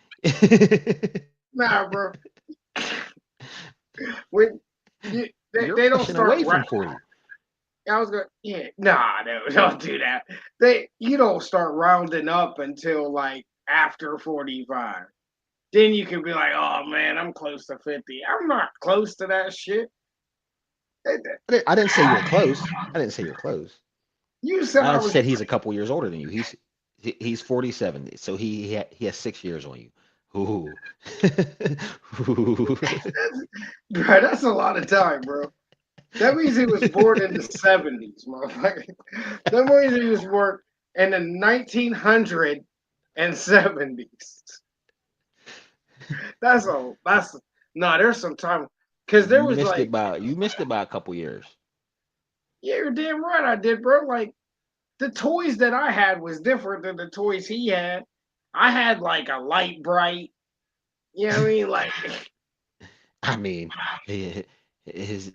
Nah, bro. When You're they don't pushing start away from 40. I was going, yeah, nah, no, don't do that. You don't start rounding up until like after 45. Then you can be like, oh man, I'm close to 50. I'm not close to that shit. I didn't say you were close. I didn't say you're close. You said I I was. said he's a couple years older than you. He's 47, so he has 6 years on you. Ooh. Ooh. Bro, that's a lot of time, bro. That means he was born in the 70s, motherfucker. That means he was born in the 1970s. That's no. There's some time because there You was missed like, it by you missed it by a couple years. yeah, you're damn right I did, bro. Like the toys that I had was different than the toys he had. I had like a light bright. You know what I mean? Like, I mean, hi- his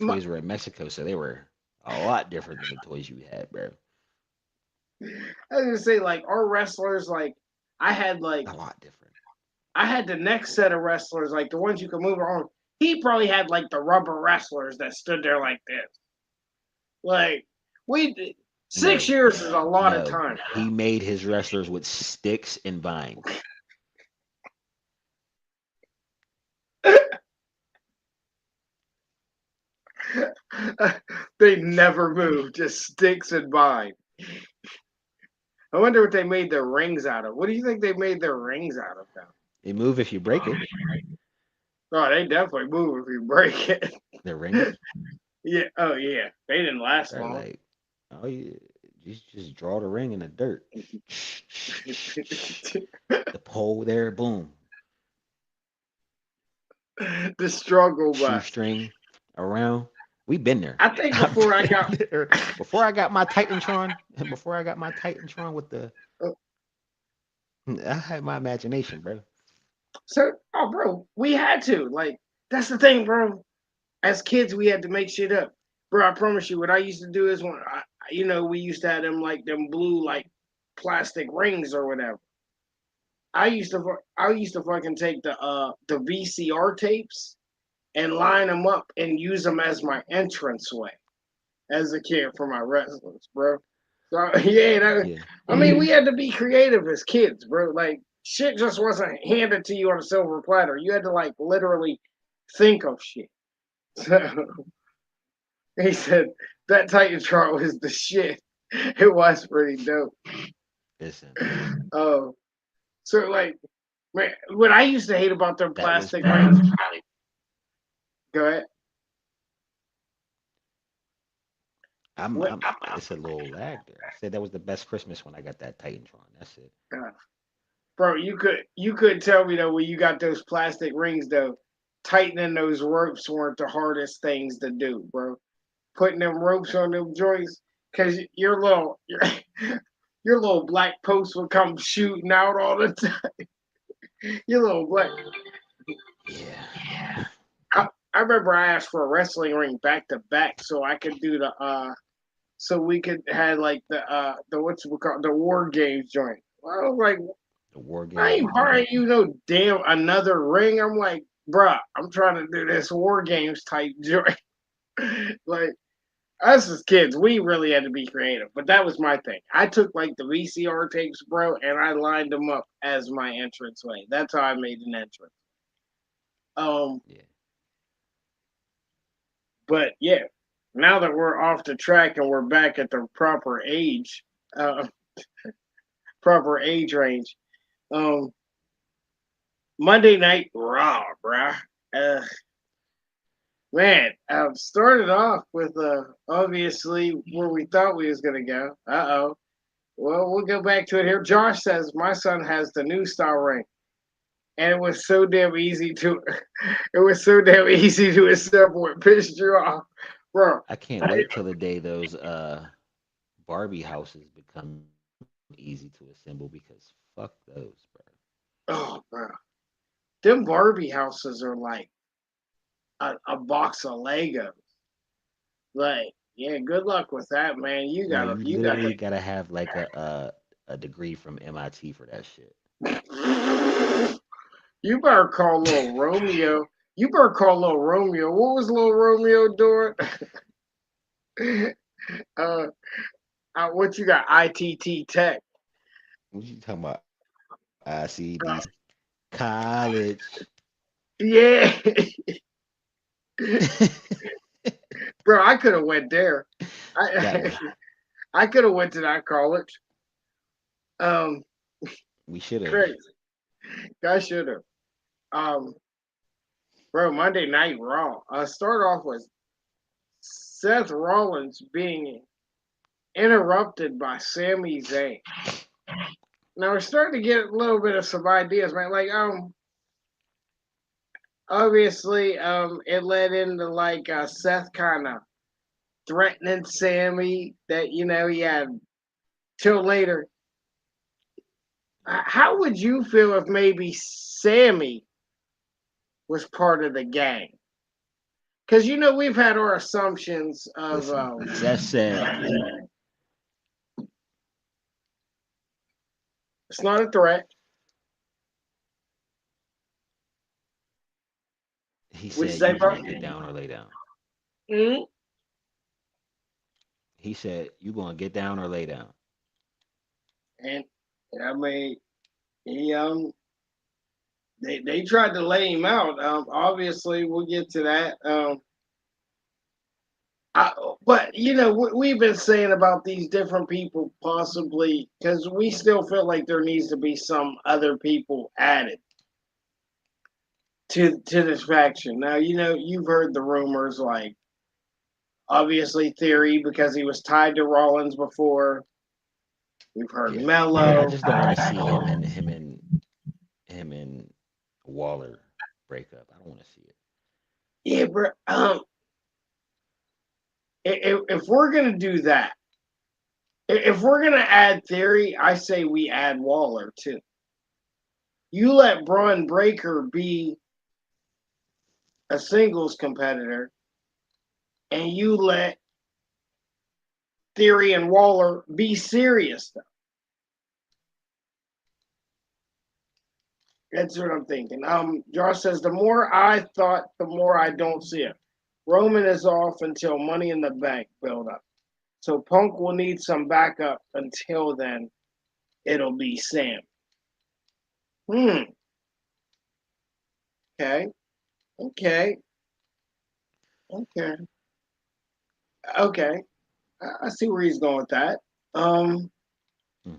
my, toys were in Mexico, so they were a lot different than the toys you had, bro. I was gonna say like our wrestlers. Like I had like A lot different. I had the next set of wrestlers, like the ones you could move around. He probably had like the rubber wrestlers that stood there like this. Like we 6 No, years is a lot of no. time. He made his wrestlers with sticks and vines. They never moved, just sticks and vine. I wonder what they made their rings out of. What do you think they made their rings out of now? They move if you break it. Oh, they definitely move if you break it. They're rings. Yeah. Oh yeah. They didn't last They're long. like, oh, you just draw the ring in the dirt. The pole there, boom. The struggle bus. Shoestring around. We've been there. I think I've before I been got there. Before I got my Titantron, before I got my Titantron with the, I had my imagination, bro. so, oh, bro, we had to. Like, that's the thing, bro. As kids, we had to make shit up, bro. I promise you. What I used to do is we used to have them blue like plastic rings or whatever. I used to fucking take the VCR tapes and line them up and use them as my entranceway as a kid for my wrestlers, bro. So yeah, Yeah. I mean, we had to be creative as kids, bro. Like shit just wasn't handed to you on a silver platter. You had to like literally think of shit. So he said that Titantron was the shit. It was pretty dope. Listen, Oh, So like, man, what I used to hate about their That was plastic probably. rings. Go ahead. What? I'm. It's a little lag there. I said that was the best Christmas when I got that Titantron. That's it. Uh, bro, you could tell me though when you got those plastic rings though, tightening those ropes weren't the hardest things to do, bro. Putting them ropes on them joints, cause your little black post would come shooting out all the time. Your little black. Yeah. I remember I asked for a wrestling ring back to back so I could do the so we could have like the what's it called the war games joint. I was like, The War I Games ain't was buying dope. you no damn another ring. I'm like, bruh, I'm trying to do this war games type joint. Like us as kids, we really had to be creative. But that was my thing. I took like the VCR tapes, bro, and I lined them up as my entrance way. That's how I made an entrance. Um, Yeah. but yeah, now that we're off the track and we're back at the uh, proper age range. Um, Monday Night Raw, bruh. Uh, Man, started off with obviously where we thought we was gonna go. Well, we'll go back to it here. Josh says my son has the new style ring, and it was so damn easy to, it was so damn easy to assemble. It pissed you off, bro. I can't I, wait till the day those Barbie houses become easy to assemble because fuck those, bro. oh, bro, them Barbie houses are like a box of Legos. Like, yeah, good luck with that, man. No, you You got literally gotta have like a degree from MIT for that shit. to. You better call little Romeo. You better call little Romeo. What was little Romeo doing? uh, what you got? ITT Tech. What you talking about? ICDC Uh, college. yeah, bro. I could have went there. That I was I could have went to that college. Um, we should have. crazy. I should have. Um, bro. Monday Night Raw. Start off with Seth Rollins being interrupted by Sami Zayn. Now we're starting to get a little bit of some ideas, man. Like obviously it led into like Seth kind of threatening Sammy that he had till later. How would you feel if maybe Sammy was part of the gang? Because we've had our assumptions of Listen, Seth said it's not a threat. he Which said say, you bro? gonna get down or lay down. Mm-hmm. He said you gonna get down or lay down. And I mean, he they tried to lay him out. Obviously, we'll get to that. I, but we've been saying about these different people possibly because we still feel like there needs to be some other people added to this faction. Now you've heard the rumors like obviously Theory because he was tied to Rollins before. We've heard Yeah, I Mello. just don't want to see him and Waller break up. I don't want to see it. Yeah, bro. If we're gonna do that, if we're gonna add Theory, I say we add Waller too. You let Braun Breaker be a singles competitor, and you let Theory and Waller be serious though. That's what I'm thinking. Josh says the more I thought, the more I don't see it. Roman is off until Money in the Bank build up. So Punk will need some backup until then. It'll be Sam. Hmm. Okay. Okay. Okay. Okay. I see where he's going with that. Um. Hmm.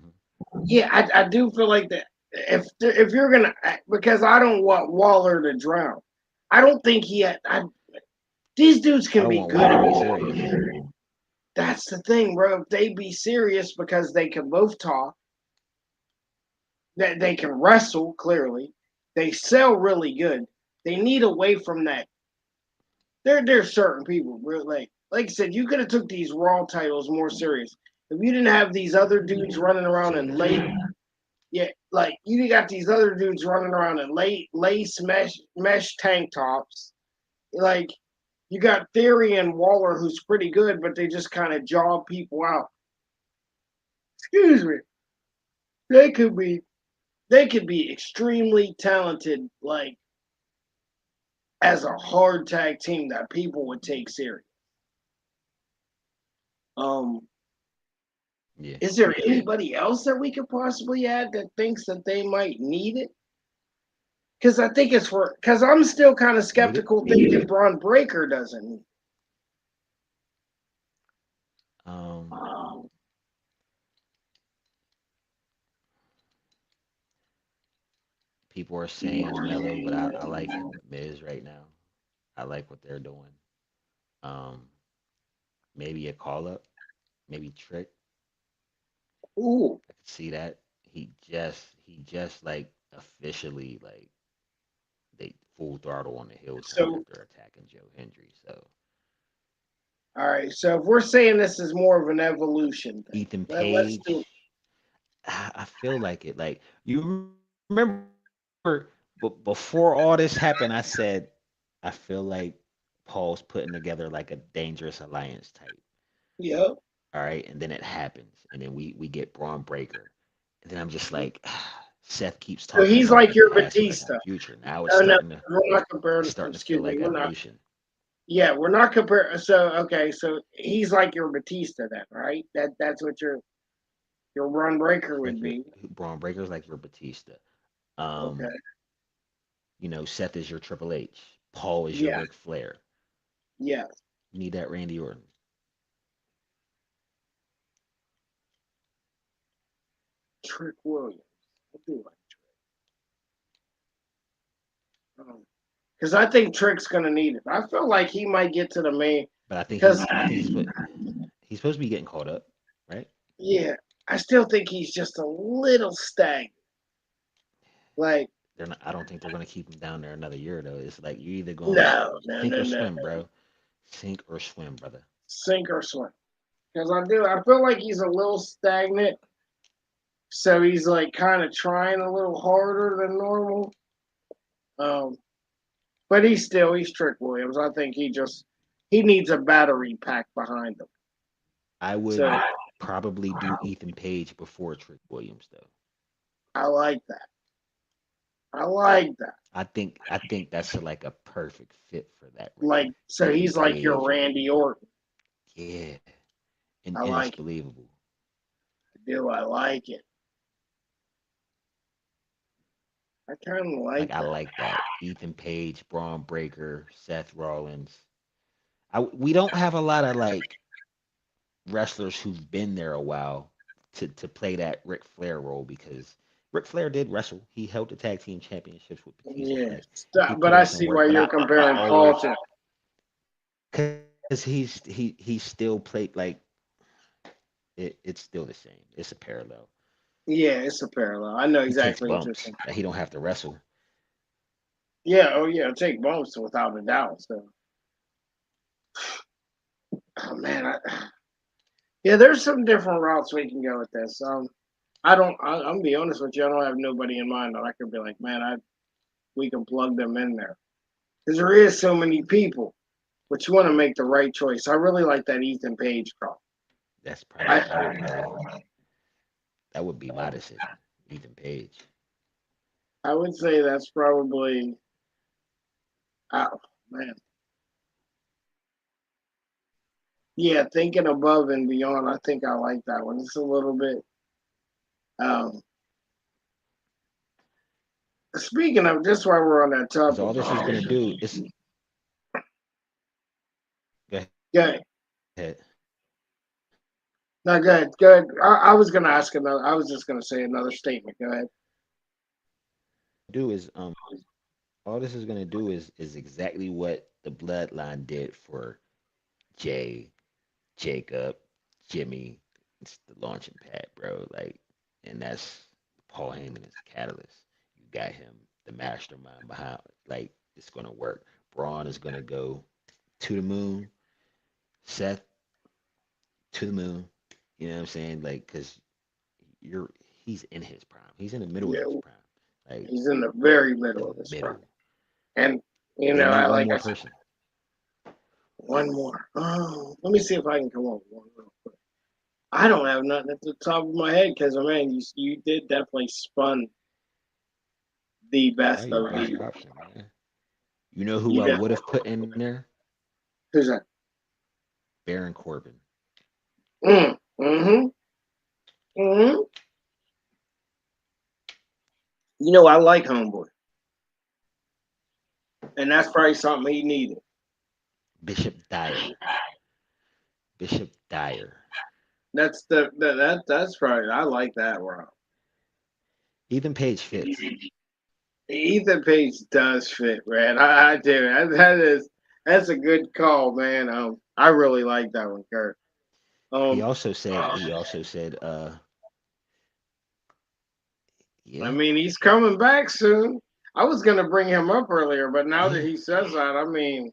Yeah, I do feel like that. if you're gonna, because I don't want Waller to drown. I don't think he had. These dudes I can don't be want Waller to be good. serious. That's the thing, bro. If they be serious because they can both talk, that they can wrestle clearly, they sell really good. They need away from that. There's certain people, bro. Like I said, you could have took these Raw titles more serious. If you didn't have these other dudes running around Say in that. yeah, like you got these other dudes running around in lace mesh tank tops. Like you got Theory and Waller, who's pretty good, but they just kind of jaw people out. Excuse me. They could be they could be extremely talented, like as a hard tag team that people would take serious. Um, Yeah. is there anybody else that we could possibly add that thinks that they might need it? Because I think it's for because I'm still kind of Need it? skeptical thinking Braun Breaker doesn't need. Um, People are saying Mello, but I like him with Miz right now. I like what they're doing. Um, Maybe a call up, maybe Trick. Ooh, I could see that. He just like officially like they full throttle on the heel turn so after attacking Joe Hendry. So all right. So if we're saying this is more of an evolution thing, Ethan let's Page, do. I feel like it. Like you remember, but before all this happened, I said I feel like Paul's putting together like a dangerous alliance type. Yep. All right, and then it happens, and then we get Braun Breaker, and then I'm just like, Seth keeps So talking he's about like the your past, present, Batista. and future. Now Oh no, we're not it's comparing. starting to feel Excuse me, like we're not. evolution. Yeah, we're not comparing. So okay, so he's like your Batista then, right? That's what your run breaker He's would like your be. Braun Breaker's like your Batista. Um, Okay. Seth is your Triple H. Paul is your Yeah. Ric Flair. Yeah. You need that Randy Orton. Trick Williams. I do like Trick. Because I think Trick's gonna need it. I feel like he might get to the main. But Because I think he's supposed to be getting caught up, right? yeah, I still think he's just a little stagnant. Like They're not. I don't think they're gonna keep him down there another year though. It's like you either gonna no, no, sink no, or no. swim, bro. Sink or swim, brother. Sink or swim. Because I do. I feel like he's a little stagnant. So he's like kind of trying a little harder than normal. Um, but he's Trick Williams. I think he needs a battery pack behind him. I So would probably do Ethan Page before Trick Williams though. I like that. I like that. I think that's like a perfect fit for that right Like there. so Ethan he's like your Page, Randy Orton. yeah, I and it's like it. believable. Do I like it? I kind of Like like I that. like that. Ethan Page, Braun Breaker, Seth Rollins. We don't have a lot of like wrestlers who've been there a while to play that Ric Flair role because Ric Flair did wrestle. He held the tag team championships with Batista. Yeah, Like he but put I in some see why work. But you're I comparing Paul always to. because he still played like it's still the same. It's a parallel. Yeah, it's a parallel. I know He takes exactly what you're bumps saying. that he don't have to wrestle. Yeah, oh yeah, take bumps without a doubt. So, oh man, yeah, there's some different routes we can go with this. I'm gonna be honest with you. I don't have nobody in mind that I could be like, man, we can plug them in there because there is so many people. But you want to make the right choice. I really like that Ethan Page call. That's I probably that would be my decision. Ethan Page. I would say that's probably oh man. Yeah, thinking above and beyond. I think I like that one. It's a little bit. Um, Speaking of, just while we're on that Because topic, all this is gonna do is go yeah, ahead. no, good, good. I was gonna ask another. I was just gonna say another statement. Go ahead. do is all this is gonna do is exactly what the bloodline did for Jay, Jacob, Jimmy. It's the launching pad, bro. Like, and that's Paul Heyman is the catalyst. You got him, the mastermind behind. Like, it's gonna work. Braun is gonna go to the moon. Seth to the moon. You know what I'm saying? Like, cause you're he's in his prime. He's in the middle of Yeah, his prime. Like he's in the very the middle of his prime. middle. And They need I one like more I said, person. one more. Oh, let me see if I can come up with one real quick. I don't have nothing at the top of my head because man, you did definitely spun the That's best your of best the. option, man. You know who You I did. would have put in there? Who's that? Baron Corbin. Mm-hmm. Mm-hmm. I like Homeboy, and that's probably something he needed. Bishop Dyer. Bishop Dyer. That's probably I like that one. Ethan Page fits. Ethan Page does fit, man. I do. That's a good call, man. I really like that one, Kurt. He Um, also said he also said I yeah. mean, he's coming back soon. I was gonna bring him up earlier, but now that Yeah. he says that, I mean,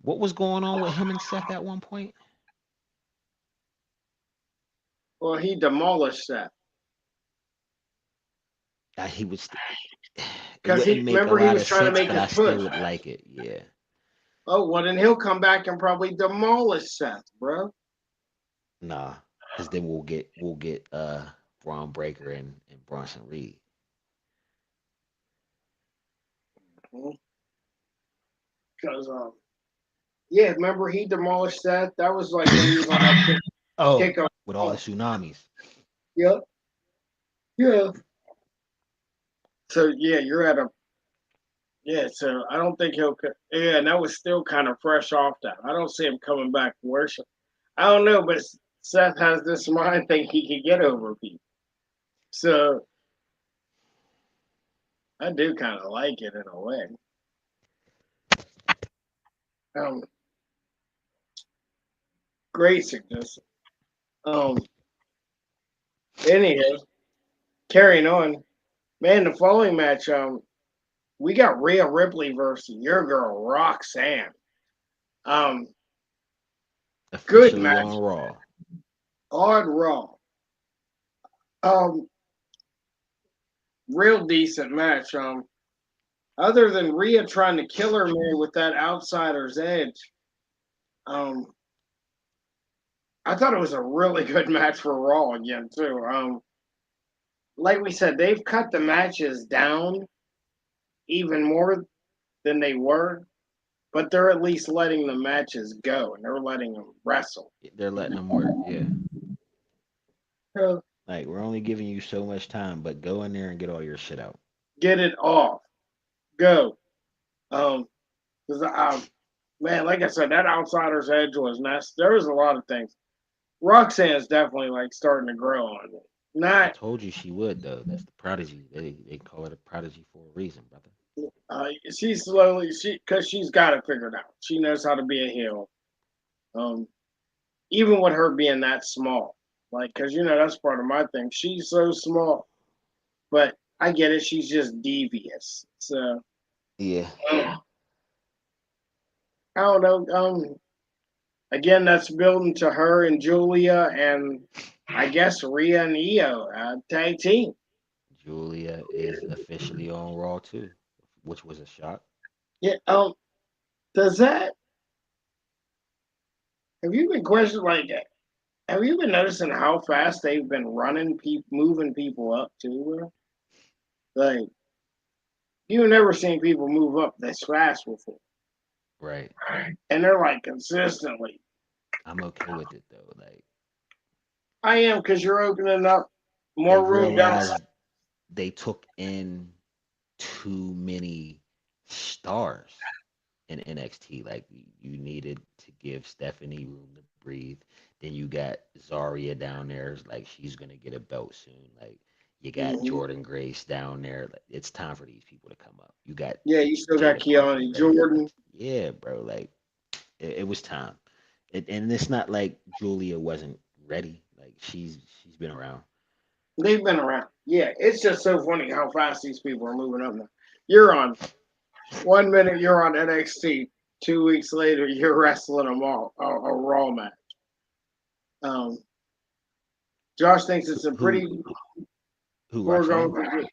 What was going on with him and Seth at one point? well, he demolished that He was it because wouldn't he make a remember he lot was of trying to sense, make but I his still push. would like it. Yeah. Oh, well, then he'll come back and probably demolish Seth, bro. Nah. Because then we'll get Braun Breaker and Bronson Reed. Because yeah, remember he demolished Seth. That was like when he was on that Oh, kick off. with all the tsunamis. Yep. Yeah. So yeah, you're at a yeah. So I don't think he'll. Yeah, and that was still kind of fresh off that. I don't see him coming back to worship. I don't know, but Seth has this mind thing he can get over people. So I do kind of like it in a way. Um, Great suggestion. Um, anyhow, carrying on, man. The following match, we got Rhea Ripley versus your girl Roxanne. Um, Good Officially match, on Raw. odd raw. Um, Real decent match. Other than Rhea trying to kill her man with that outsider's edge, um, I thought it was a really good match for Raw again too. Like we said, they've cut the matches down even more than they were, but they're at least letting the matches go and they're letting them wrestle. They're letting them work. Yeah. So Like we're only giving you so much time, but go in there and get all your shit out. get it off, go. Um, 'Cause, man, like I said, that outsider's edge was nice. There was a lot of things. Roxanne's definitely like starting to grow on me. I Not, told you she would though. That's the prodigy. They call it a prodigy for a reason, brother. she's slowly because she's got it figured out. She knows how to be a heel. Um, Even with her being that small, like because that's part of my thing. She's so small, but I get it. She's just devious. So Yeah. I don't know. Again, that's building to her and Julia and I guess Rhea and Io tag team. Julia is officially on Raw too, which was a shock. Yeah. Does that? Have you been questioning like? Have you been noticing how fast they've been running people, moving people up too? Like you've never seen people move up this fast before, Right. and they're like consistently. I'm okay with it though. Like I am because you're opening up they more room down. realized they took in too many stars in NXT. Like you needed to give Stephanie room to breathe. Then you got Zarya down there. Like she's gonna get a belt soon. Like You got Hmm. Jordan Grace down there. Like, it's time for these people to come up. You got Yeah, you still got Jada Parker Keone Beth. Jordan. Yeah, bro. Like it was time. And it's not like Julia wasn't ready. Like she's been around. They've been around. Yeah, it's just so funny how fast these people are moving up now. You're on 1 minute, you're on NXT. 2 weeks later, you're wrestling a Raw match. Um, Josh thinks it's a Who pretty who foregone. Roxanne?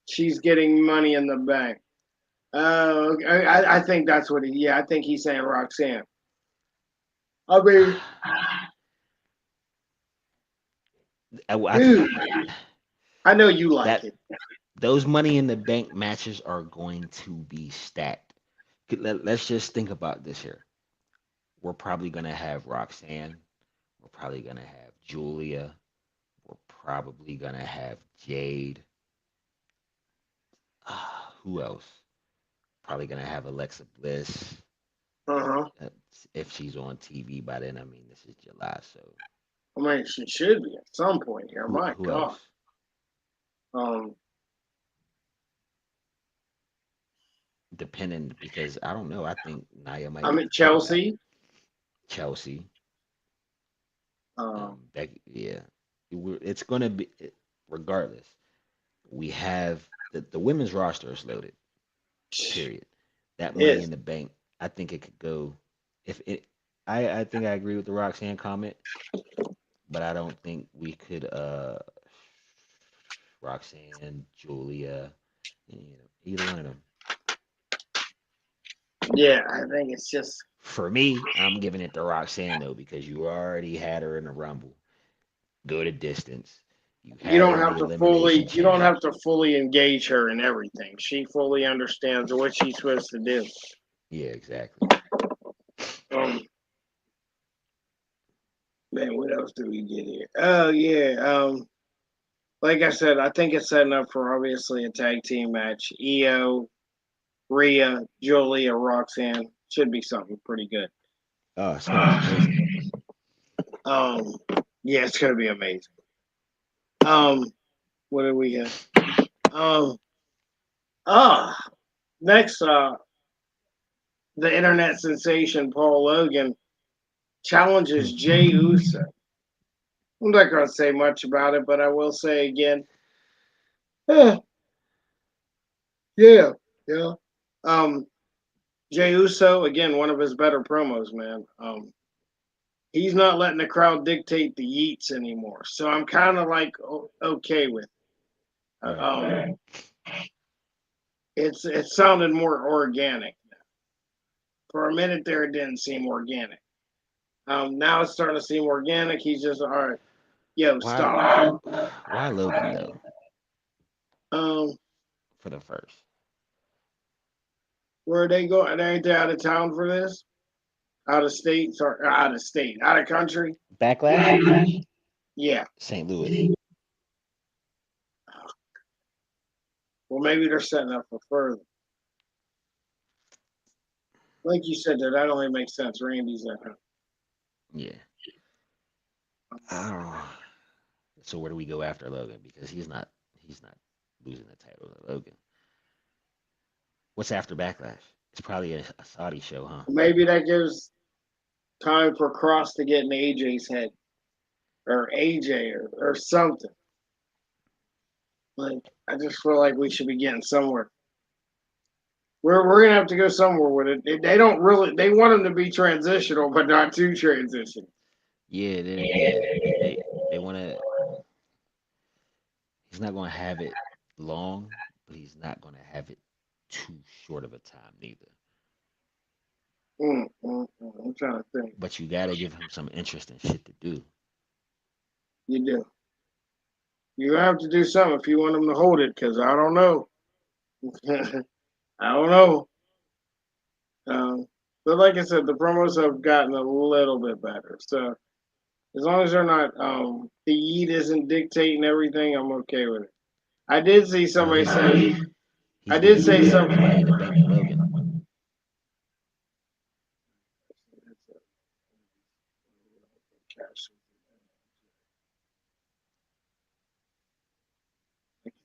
She's getting money in the bank. I think that's what he. Yeah, I think he's saying Roxanne. I mean, I dude, I know you like that it. those money in the bank matches are going to be stacked. Let's just think about this here. We're probably gonna have Roxanne. We're probably gonna have Julia. We're probably gonna have Jade. Who else? Probably gonna have Alexa Bliss. Uh huh. uh, if she's on TV by then. I mean, this is July, so I mean, she should be at some point here. My who God. else? Um, Depending, because I don't know. I think Naya might I'm be at coming back. Chelsea. Chelsea, Um, Becky, yeah, it's gonna be regardless. We have the women's roster is loaded. Period. That money is in the bank, I think it could go. If it, I think I agree with the Roxanne comment, but I don't think we could. Roxanne, Julia, either one of them. yeah. I think it's just For me, I'm giving it to Roxanne though because you already had her in the Rumble. Go to distance. You you had her don't in have the to Elimination fully you don't Chamber. have to fully engage her in everything. She fully understands what she's supposed to do. Yeah, exactly. Um, man, what else do we get here? Oh yeah. Like I said, I think it's setting up for obviously a tag team match. Io, Rhea, Julia, Roxanne should be something pretty good. Oh, it's gonna be amazing. Um, yeah, it's gonna be amazing. Um, what do we have? Um, ah, next, the internet sensation Paul Logan challenges Jay Uso. I'm not gonna say much about it, but I will say again, eh, yeah, yeah. Um, Jay Uso again, one of his better promos, man. He's not letting the crowd dictate the yeets anymore, so I'm kind of like okay with. It. Right. It sounded more organic. For a minute there, it didn't seem organic. Now it's starting to seem organic. He's just all right. Yo, Why? stop. Why Logan though? Um, For the first where are they going? Ain't they out of town for this? Out of state? Sorry, out of state. Out of country? backlash, Yeah. St. Louis. Well, maybe they're setting up for further. Like you said, that only makes sense. Randy's at home. Yeah. I don't know. So where do we go after Logan? Because he's not losing the title to Logan. What's after Backlash? It's probably a Saudi show, huh? Maybe that gives time for Cross to get in AJ's head or AJ or something. Like I just feel like we should be getting somewhere. We're gonna have to go somewhere with it. They don't really they want him to be transitional, but not too transitional. Yeah, they want to. He's not going to have it long, but he's not going to have it too short of a time neither. I'm trying to think. But you got to give him some interesting shit to do. You do. You have to do something if you want him to hold it, because I don't know. I don't know. Um, but like I said, the promos have gotten a little bit better. So as long as they're not, the Yeet isn't dictating everything, I'm okay with it. I did see Well, somebody say, I he's did giving say the something. money in the bank to Logan.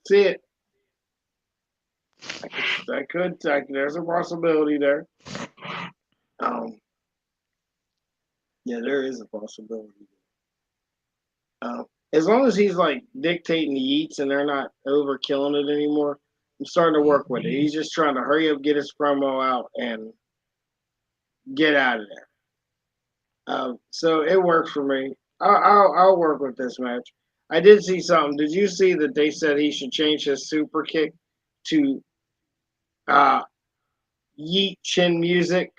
See it. There's a possibility there. Um, yeah, there is a possibility. As long as he's like dictating the eats and they're not over killing it anymore, I'm starting to Yeah. work with it. He's just trying to hurry up, get his promo out, and get out of there. So it works for me. I'll work with this match. I did see something. Did you see that they said he should change his super kick to uh, Yeet Chin Music?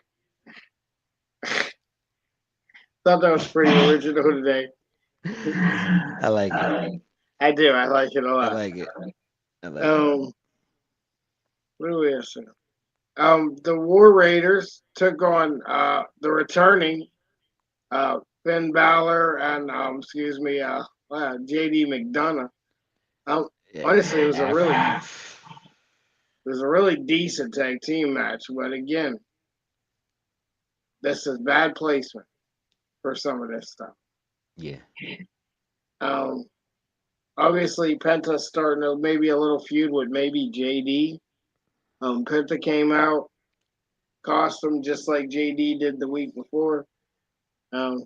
Thought that was pretty original today. I like it. I do. I like it a I lot. like it. I like it. Um, what do we have? The War Raiders took on the returning Finn Balor and JD McDonough. Um, Yeah. honestly, Af- it was a really decent tag team match, but again, this is bad placement for some of this stuff. yeah. Um, obviously, Penta's starting maybe a little feud with maybe JD. Penta came out, cost him just like JD did the week before. Um,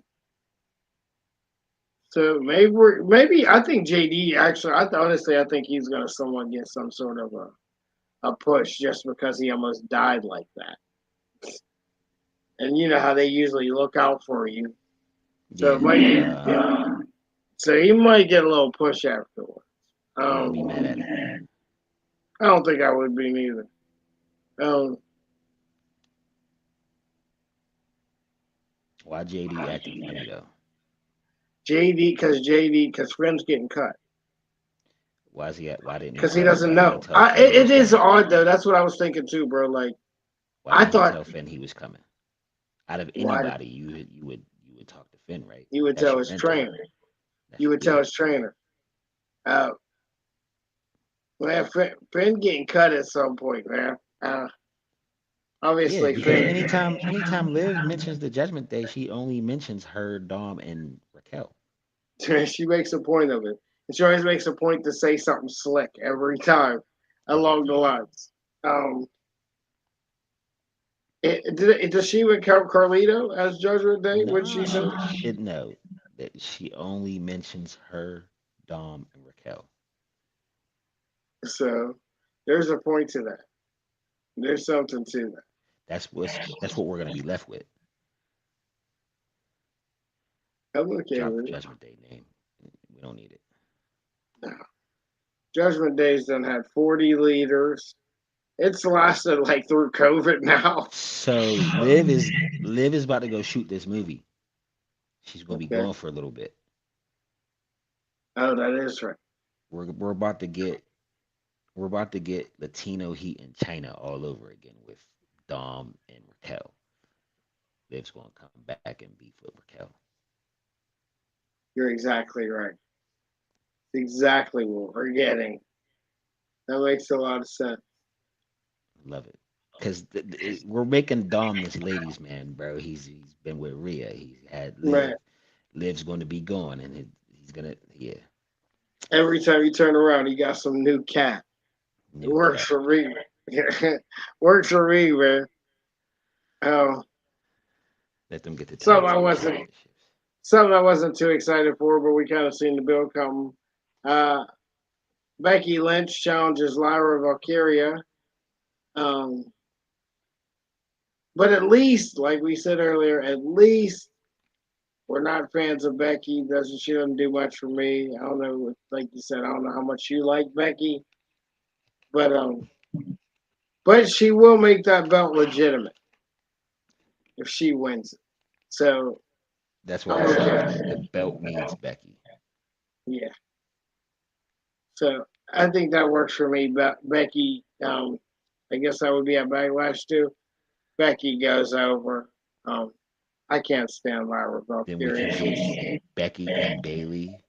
so maybe I think JD actually. Honestly I think he's gonna somewhat get some sort of a push just because he almost died like that. And you know how they usually look out for you. So it Yeah. might so he might get a little push afterwards. I wouldn't be mad Um, at it. I don't think I would be neither. Um, Why JD acting funny though? because Friend's getting cut Why is he at? Why didn't he because he tell? doesn't Why didn't he know. tell Finn he It was is coming? odd though. That's what I was thinking too, bro. Like Why I didn't he thought, tell Finn he was coming? Out of why anybody, you would talk to Finn, right? you would That's tell your his mentor. trainer. That's You would tell yeah. his trainer. Uh, man, Finn getting cut at some point, man. Yeah, Obviously because Finn. anytime Liv mentions the Judgment Day, she only mentions her, Dom, and Raquel. She makes a point of it. And she always makes a point to say something slick every time Every along the time. lines. Does she even count Carlito as Judgment Day when she Nah, said? it no. That she only mentions her, Dom, and Raquel. So there's a point to that. There's something to that. That's what we're gonna be left with. I'm okay Drop the with it. Judgment Day name. We don't need it. No. Judgment Day's done had 40 leaders. It's lasted like through COVID now. So Liv is about to go shoot this movie. She's gonna be Okay. gone for a little bit. Oh, that is right. We're about to get Latino heat in China all over again with Dom and Raquel. Liv's gonna come back and beef with Raquel. You're exactly right. Exactly what we're getting. That makes a lot of sense. Love it. Because we're making Dom this ladies man, bro. He's been with Rhea. He's had Right. Liv. Liv's going to be gone, and he's gonna yeah. Every time you turn around, you got some new cat. It New works cat. for me. Works for me, man. Oh, Let them get the something tag I team wasn't championships. something I wasn't too excited for, but we kind of seen the bill come. Uh, Becky Lynch challenges Lyra Valkyria. Um, but at least, like we said earlier, at least we're not fans of Becky. She doesn't do much for me. I don't know, like you said, I don't know how much you like Becky, but she will make that belt legitimate if she wins it. So That's what I'm I said. okay. The belt needs Becky. Yeah. So I think that works for me. But Becky, I guess I would be at Backlash too. Becky goes over. Um, I can't stand Lyra Then we can Valkyria. get Becky and Bailey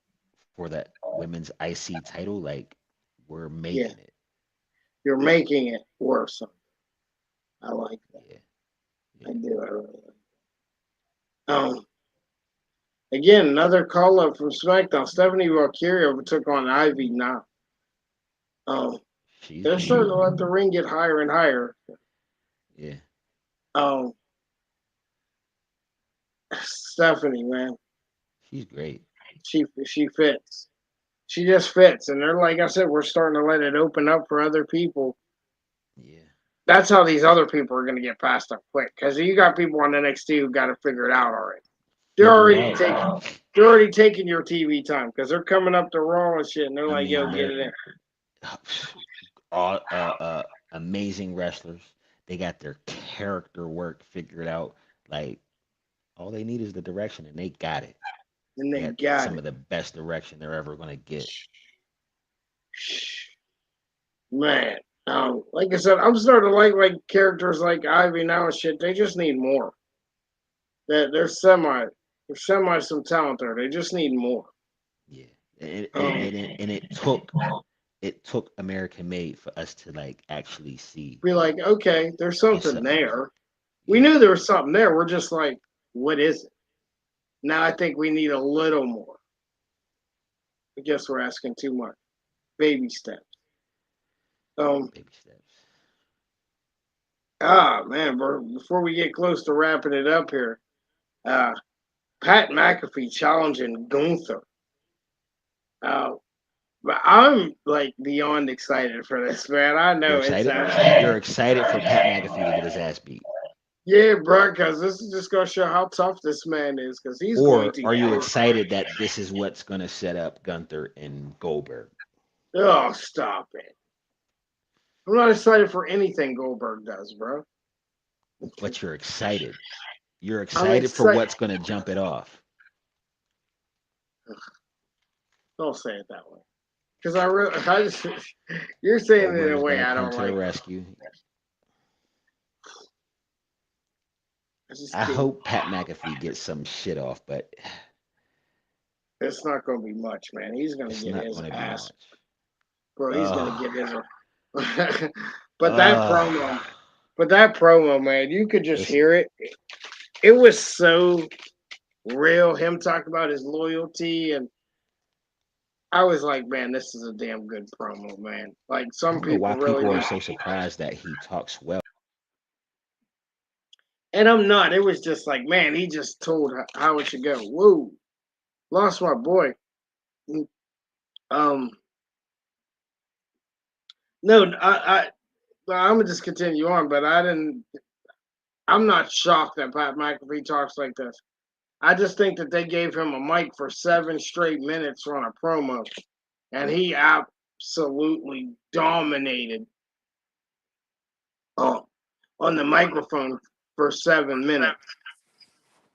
for that women's IC title. Like we're Yeah, making it. you're making it worse. I like that. Yeah, I yeah. do. I really like that. Again, another call up from SmackDown. Stephanie Valkyria took on Ivy now. Um, She's they're great. starting to let the ring get higher and higher. Yeah. Um, Stephanie, man, She's great. she fits. She just fits, and they're like I said, we're starting to let it open up for other people. Yeah. That's how these other people are going to get past up quick because you got people on NXT who got to figure it out already. They're Figure it already out. taking they're already taking your TV time because they're coming up to Raw and shit, and they're I like, "Yo, mean, get they're it in." all amazing wrestlers. They got their character work figured out. Like all they need is the direction, and they got it. And They they got got some it. of the best direction they're ever gonna get. Man, like I said, I'm starting to like characters like Ivy now and shit. They just need more. They're semi some talent there. They just need more. Yeah, and Um, it took American Made for us to like actually see be like, okay, there's it's something something there. there. We Yeah, knew there was something there. We're just like, what is it? Now I think we need a little more. I guess we're asking too much. Baby steps. Um, baby steps. man, bro, before we get close to wrapping it up here, uh, Pat McAfee challenging Gunther. Uh, but I'm like beyond excited for this, man. I You're know it's excited? actually, You're excited for Pat McAfee to get his ass beat, yeah, bro, because this is just gonna show how tough this man is, because he's going or to are you get. excited that this is what's gonna set up Gunther and Goldberg? Oh, stop it! I'm not excited for anything Goldberg does, bro. But you're excited. You're I'm excited for excited. what's gonna jump it off. Don't say it that way, because I just, you're saying it in a Goldberg's way gonna I come don't to the like. rescue. I just I can't. hope Pat McAfee gets some shit off, but It's not gonna be much, man. He's gonna it's get not his gonna be ass, much. bro. He's gonna Oh, get his. but that promo, oh. but that promo, man, you could just Listen, hear it. It was so real. Him talking about his loyalty, and I was like, man, this is a damn good promo, man. Like I some don't know why people really people are did, so surprised that he talks well. and I'm not. It was just like, man, he just told how it should go. Whoa, lost my boy. Um, no, I'm gonna just continue on, but I didn't. I'm not shocked that Pat McAfee talks like this. I just think that they gave him a mic for 7 straight minutes on a promo, and he absolutely dominated uh, on the microphone for 7 minutes.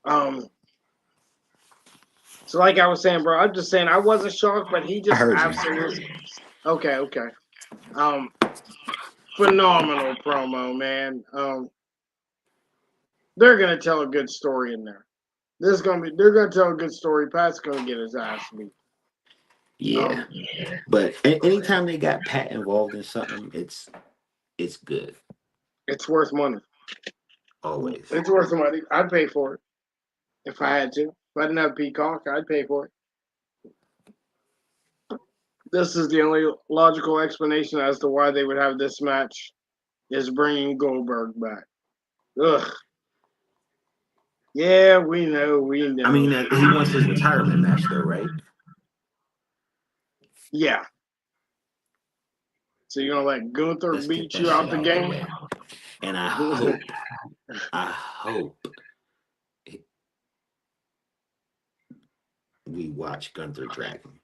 Um, so like I was saying, bro, I'm just saying I wasn't shocked, but he I just heard you. absolutely okay. Um, Phenomenal promo, man. They're gonna tell a good story in there. They're gonna tell a good story. Pat's gonna get his ass beat. Yeah, Um, but anytime they got Pat involved in something, it's good it's worth money. always. It's worth the money. I'd pay for it if I had to. If I didn't have Peacock, I'd pay for it. This is the only logical explanation as to why they would have this match is bringing Goldberg back. Ugh. Yeah, we know, we I mean, know. he wants his retirement match though, right? Yeah. So you're gonna let Gunther Let's get beat that you shit out the out the game? way. And I hope we watch Gunther Dragon.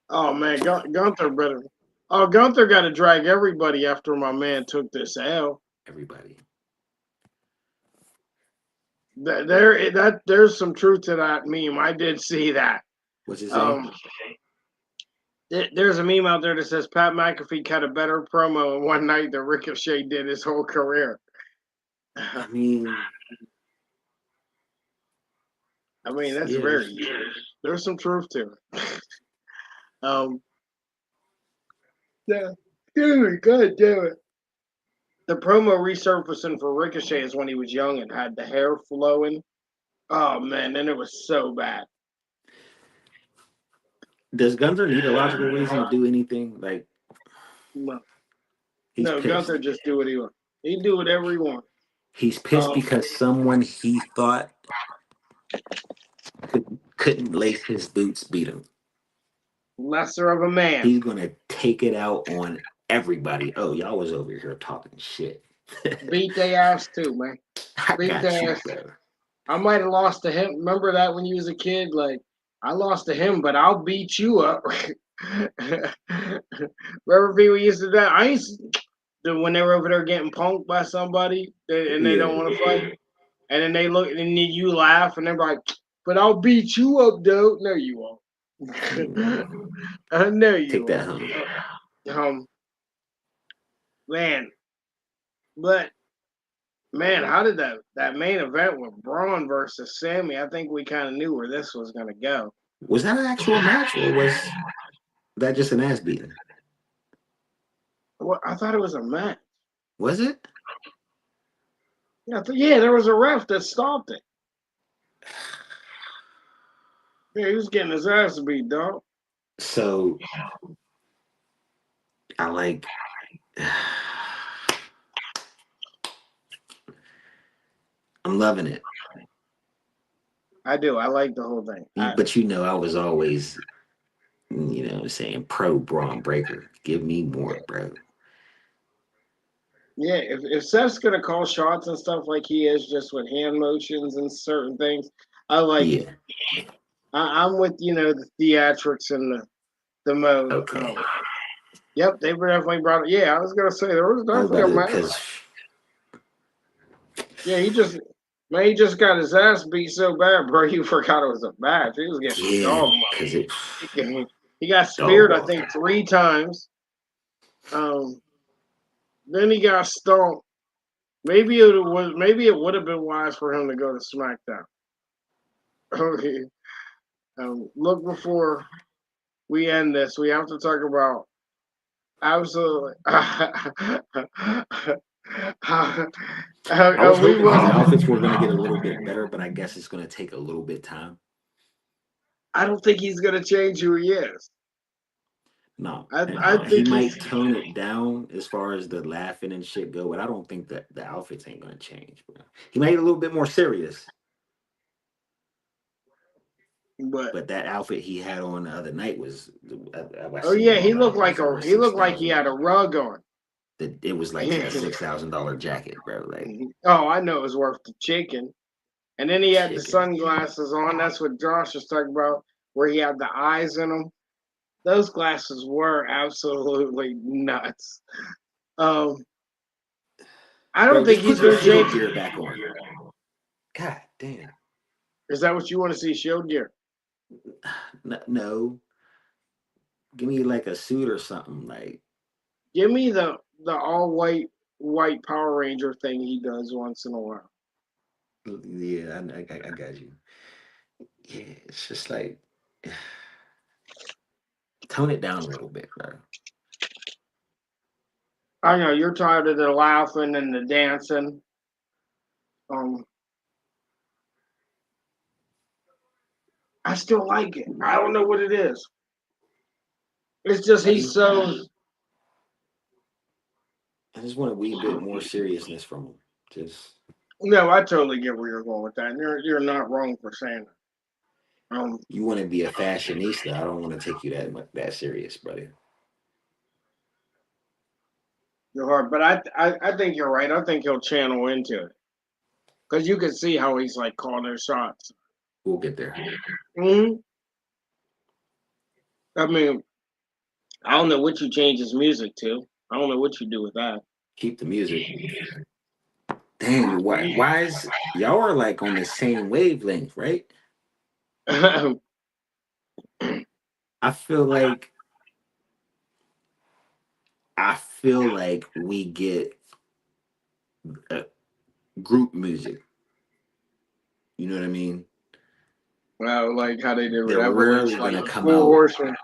Oh man, Gunther better. Oh, Gunther got to drag everybody after my man took this L. Everybody. There's some truth to that meme. I did see that. What's it say? Um, there's a meme out there that says Pat McAfee cut a better promo in one night than Ricochet did his whole career. I mean, I mean, that's yeah, very there's some truth to it. um, yeah, dude, god damn it. The promo resurfacing for Ricochet is when he was young and had the hair flowing. Oh man, then it was so bad. does Gunther need a logical reason to do anything? Like, No, He's no, Gunther pissed. just do what he wants. He do whatever he wants. He's pissed Um, because someone he thought couldn't lace his boots beat him. Lesser of a man. He's gonna take it out on everybody. Oh, y'all was over here talking shit. Beat their ass too, man. I Beat got their you, ass. bro. I might have lost to him. Remember that when you was a kid? Like, I lost to him, but I'll beat you up. Remember people used to do that? I used to, when they were over there getting punked by somebody and they don't Yeah. want to fight. And then they look and then you laugh and they're like, but I'll beat you up, though. No, you won't. No. I know you Take that won't. home. Um, man, but man, how did that main event with Braun versus Sammy? I think we kind of knew where this was gonna go. Was that an actual match or was that just an ass beating? Well, I thought it was a match. Was it? Yeah, yeah, there was a ref that stopped it. Yeah, he was getting his ass beat, dog. So I like I'm loving it. I do. I like the whole thing. But I was always, saying pro Braun Breaker. Give me more, bro. Yeah, if Seth's gonna call shots and stuff like he is, just with hand motions and certain things, I like it. Yeah. I'm with the theatrics and the mode. Okay. Yep, they definitely brought it. Yeah, I was gonna say there was I was definitely about a to, match. because Yeah, he just got his ass beat so bad, bro. You forgot it was a match. He was getting yeah, dog because it walked. He got dog speared, I walked. think, 3 times. Um, then he got stomped. Maybe it would have been wise for him to go to SmackDown. Okay. Look, before we end this, we have to talk about absolutely. I was We hoping his will. outfits were gonna get a little bit better, but I guess it's gonna take a little bit time. I don't think he's gonna change who he is. No, I he think he's. might tone it down as far as the laughing and shit go, but I don't think that the outfits ain't gonna change, bro. He made it a little bit more serious, But but that outfit he had on the other night was I oh seen it yeah, he online. looked It was like over he six looked like he thousand. had a rug on. It was like a $6,000 jacket, bro. Like Oh, I know it was worth the chicken. And then he had the chicken. sunglasses on. That's what Josh was talking about, where he had the eyes in them. Those glasses were absolutely nuts. Um, I don't Bro, think just he's put the going to shield change. gear back on. God damn. Is that what you want to see, Shield Gear? No, give me like a suit or something. Like Give me the all white Power Ranger thing he does once in a while. yeah, I got you. Yeah, it's just like tone it down a little bit, bro. I know you're tired of the laughing and the dancing. Um, I still like it. I don't know what it is. It's just I he's just so. I just want a wee bit more seriousness from him. Just No, I totally get where you're going with that. And you're not wrong for saying that. you want to be a fashionista. I don't want to take you that serious, buddy. You're hard, but I think you're right. I think he'll channel into it because you can see how he's like calling their shots. We'll get there. hmm I mean, I don't know what you change his music to. I don't know what you do with that. Keep the music. Dang, why is y'all are like on the same wavelength, right? I feel like we get uh, group music. You know what I mean? Well, like how they did with They're rarely Evolution, like gonna the come Four out. Horsemen.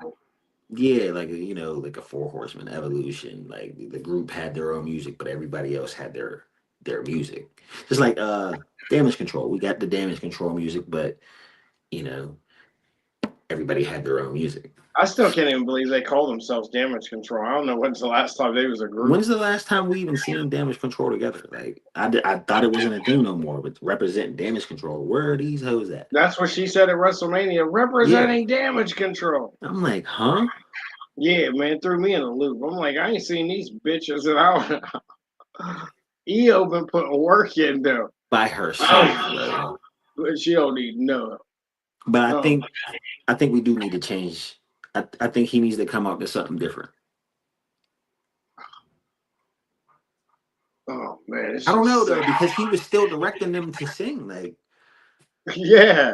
Yeah, like like a Four Horsemen evolution. Like the group had their own music, but everybody else had their music. Just like Damage Control. We got the Damage Control music, but you know everybody had their own music. I still can't even believe they call themselves Damage Control. I don't know when's the last time they was a group. When's the last time we even seen Damage Control together? Like, I thought it wasn't a thing no more, but representing Damage Control, where are these hoes at? That's what she said at WrestleMania, Yeah. representing Damage Control. I'm like, huh? Yeah, man, threw me in a loop. I'm like, I ain't seen these bitches at all. EO been putting work in though. By herself, bro. But she don't need no. But Oh, I think we do need to change. I think he needs to come up with something different. oh man, it's I don't know just though, sad. because he was still directing them to sing. Like, Yeah.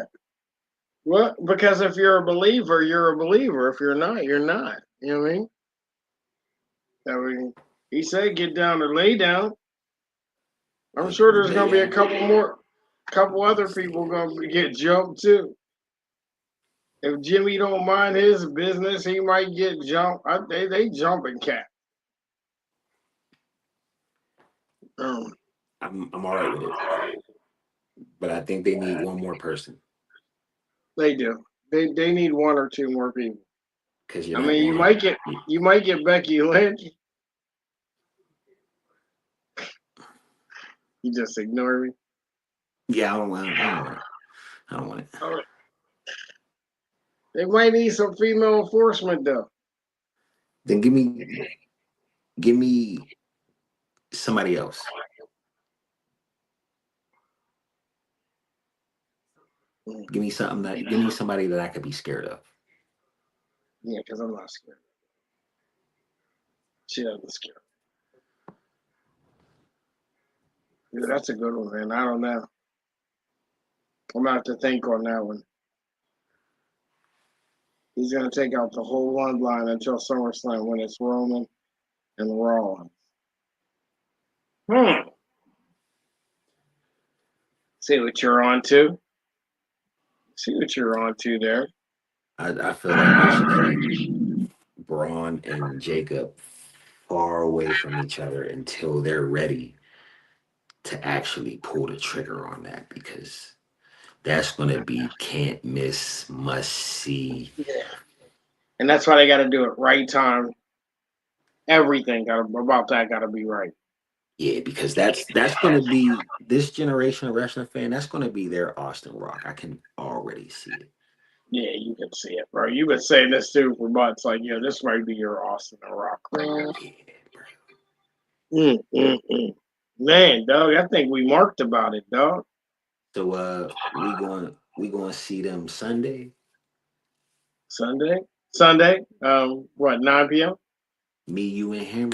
Well, because if you're a believer, you're a believer. If you're not, you're not. You know what I mean? I mean, he said get down or lay down. I'm sure there's gonna be a yeah. couple other people gonna get jumped too. If Jimmy don't mind his business, he might get jumped. They jumping cat. Um, I'm all right with it, but I think they need one more person they do. They need one or two more people. because you're I not mean, going. you might get Becky Lynch. You just ignore me. Yeah, I don't want it. I don't want it. Oh, they might need some female enforcement though. Then give me somebody else. Mm, Give me somebody that I could be scared of. yeah, because I'm not scared. She doesn't scare. Yeah, that's a good one, man. I don't know. I'm gonna have to think on that one. He's gonna take out the whole bloodline until SummerSlam when it's Roman and Raw. Hmm. See what you're on to. See what you're on to there. I feel like they should keep Braun and Jacob far away from each other until they're ready to actually pull the trigger on that because that's going to be can't miss, must see. Yeah. And that's why they got to do it right time. Everything about that got to be right. Yeah, because that's going to be this generation of wrestling fan. That's going to be their Austin Rock. I can already see it. Yeah, you can see it, bro. You've been saying this too for months. Like, yeah, this might be your Austin and Rock right here. Yeah, bro. Mm. Man, dog, I think we marked about it, dog. So we going to see them Sunday. Sunday. What 9 p.m. Me, you, and him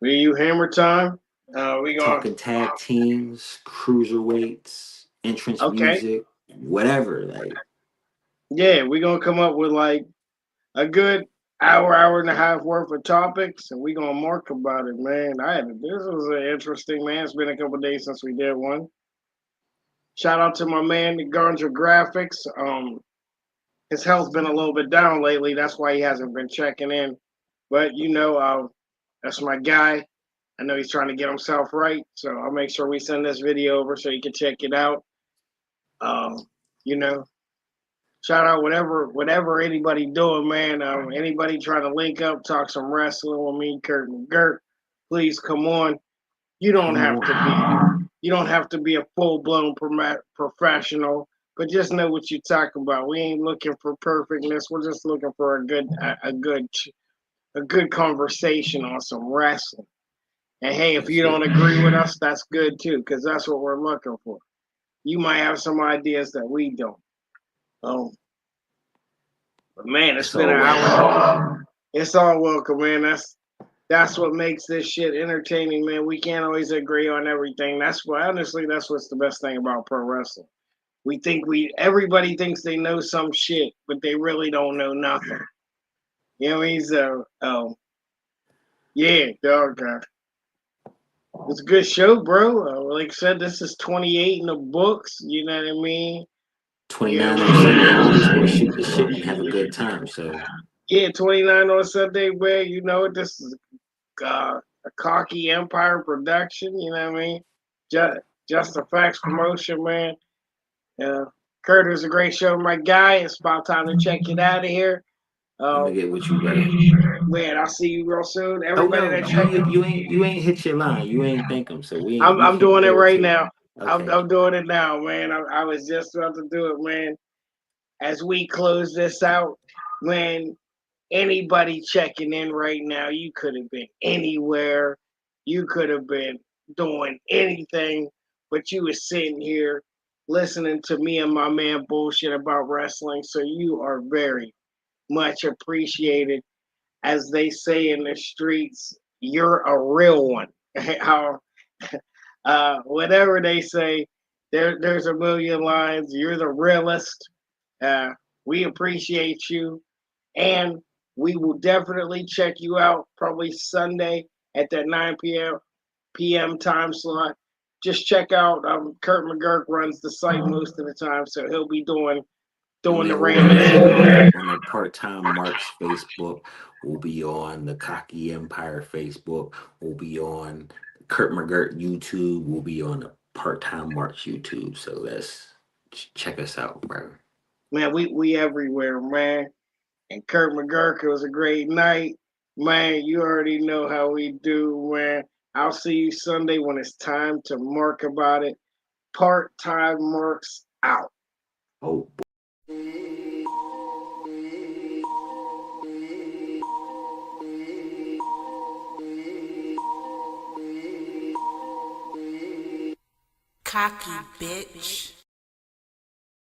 We you hammer time. We going talking tag teams, cruiserweights, entrance okay. music, whatever. Like, Yeah, we gonna come up with like a good hour and a half worth of topics, and we gonna mark about it, man. This was an interesting, man. It's been a couple days since we did one. Shout out to my man, Ganja Graphics. His health's been a little bit down lately. That's why he hasn't been checking in. But that's my guy. I know he's trying to get himself right, so I'll make sure we send this video over so you can check it out. Um, you know, shout out whatever anybody doing, man. Anybody trying to link up, talk some wrestling with me, Kurt McGirt, please come on. You don't come have to on. be a full blown professional, but just know what you're talking about. We ain't looking for perfectness. We're just looking for a good conversation on some wrestling. And hey, if you That's don't it. agree with us, that's good too, because that's what we're looking for. You might have some ideas that we don't. Um, but man, it's It's been all an welcome. hour. It's all welcome, man. That's what makes this shit entertaining, man. We can't always agree on everything. That's what's the best thing about pro wrestling. Everybody thinks they know some shit, but they really don't know nothing. You know what I mean? So, yeah, dog. It's a good show, bro. Like I said, this is 28 in the books. You know what I mean? 29 on Sunday. We just want to shoot the Yeah. shit and have a good time. So Yeah, 29 on Sunday, where this is a cocky Empire production. You know what I mean? Just the facts promotion, man. Kurt, it was a great show, my guy. It's about time to check it out of here. I'm gonna Um, get with you, brother. man, I'll see you real soon. Oh Everybody no, that checked, you ain't hit your line. You ain't thank them, so we I'm can't doing it go right to it. now. Okay. I'm doing it now, man. I was just about to do it, man. As we close this out, man, anybody checking in right now, you could have been anywhere. You could have been doing anything, but you was sitting here listening to me and my man bullshit about wrestling. So you are very much appreciated. As they say in the streets, you're a real one. How whatever they say, there's a million lines. You're the realest. Uh, we appreciate you, and we will definitely check you out probably Sunday at that 9 p.m. time slot. Just check out Kurt McGurk runs the site most of the time, so he'll be doing the Man, we'll be there Randy. on the Part-Time Marks Facebook. We'll be on the Cocky Empire Facebook. We'll be on Kurt McGirt YouTube. We'll be on the Part-Time Marks YouTube. So let's check us out, bro. Man, we everywhere, man. And Kurt McGurk, it was a great night. Man, you already know how we do, man. I'll see you Sunday when it's time to mark about it. Part-time marks out. Oh, Cocky bitch.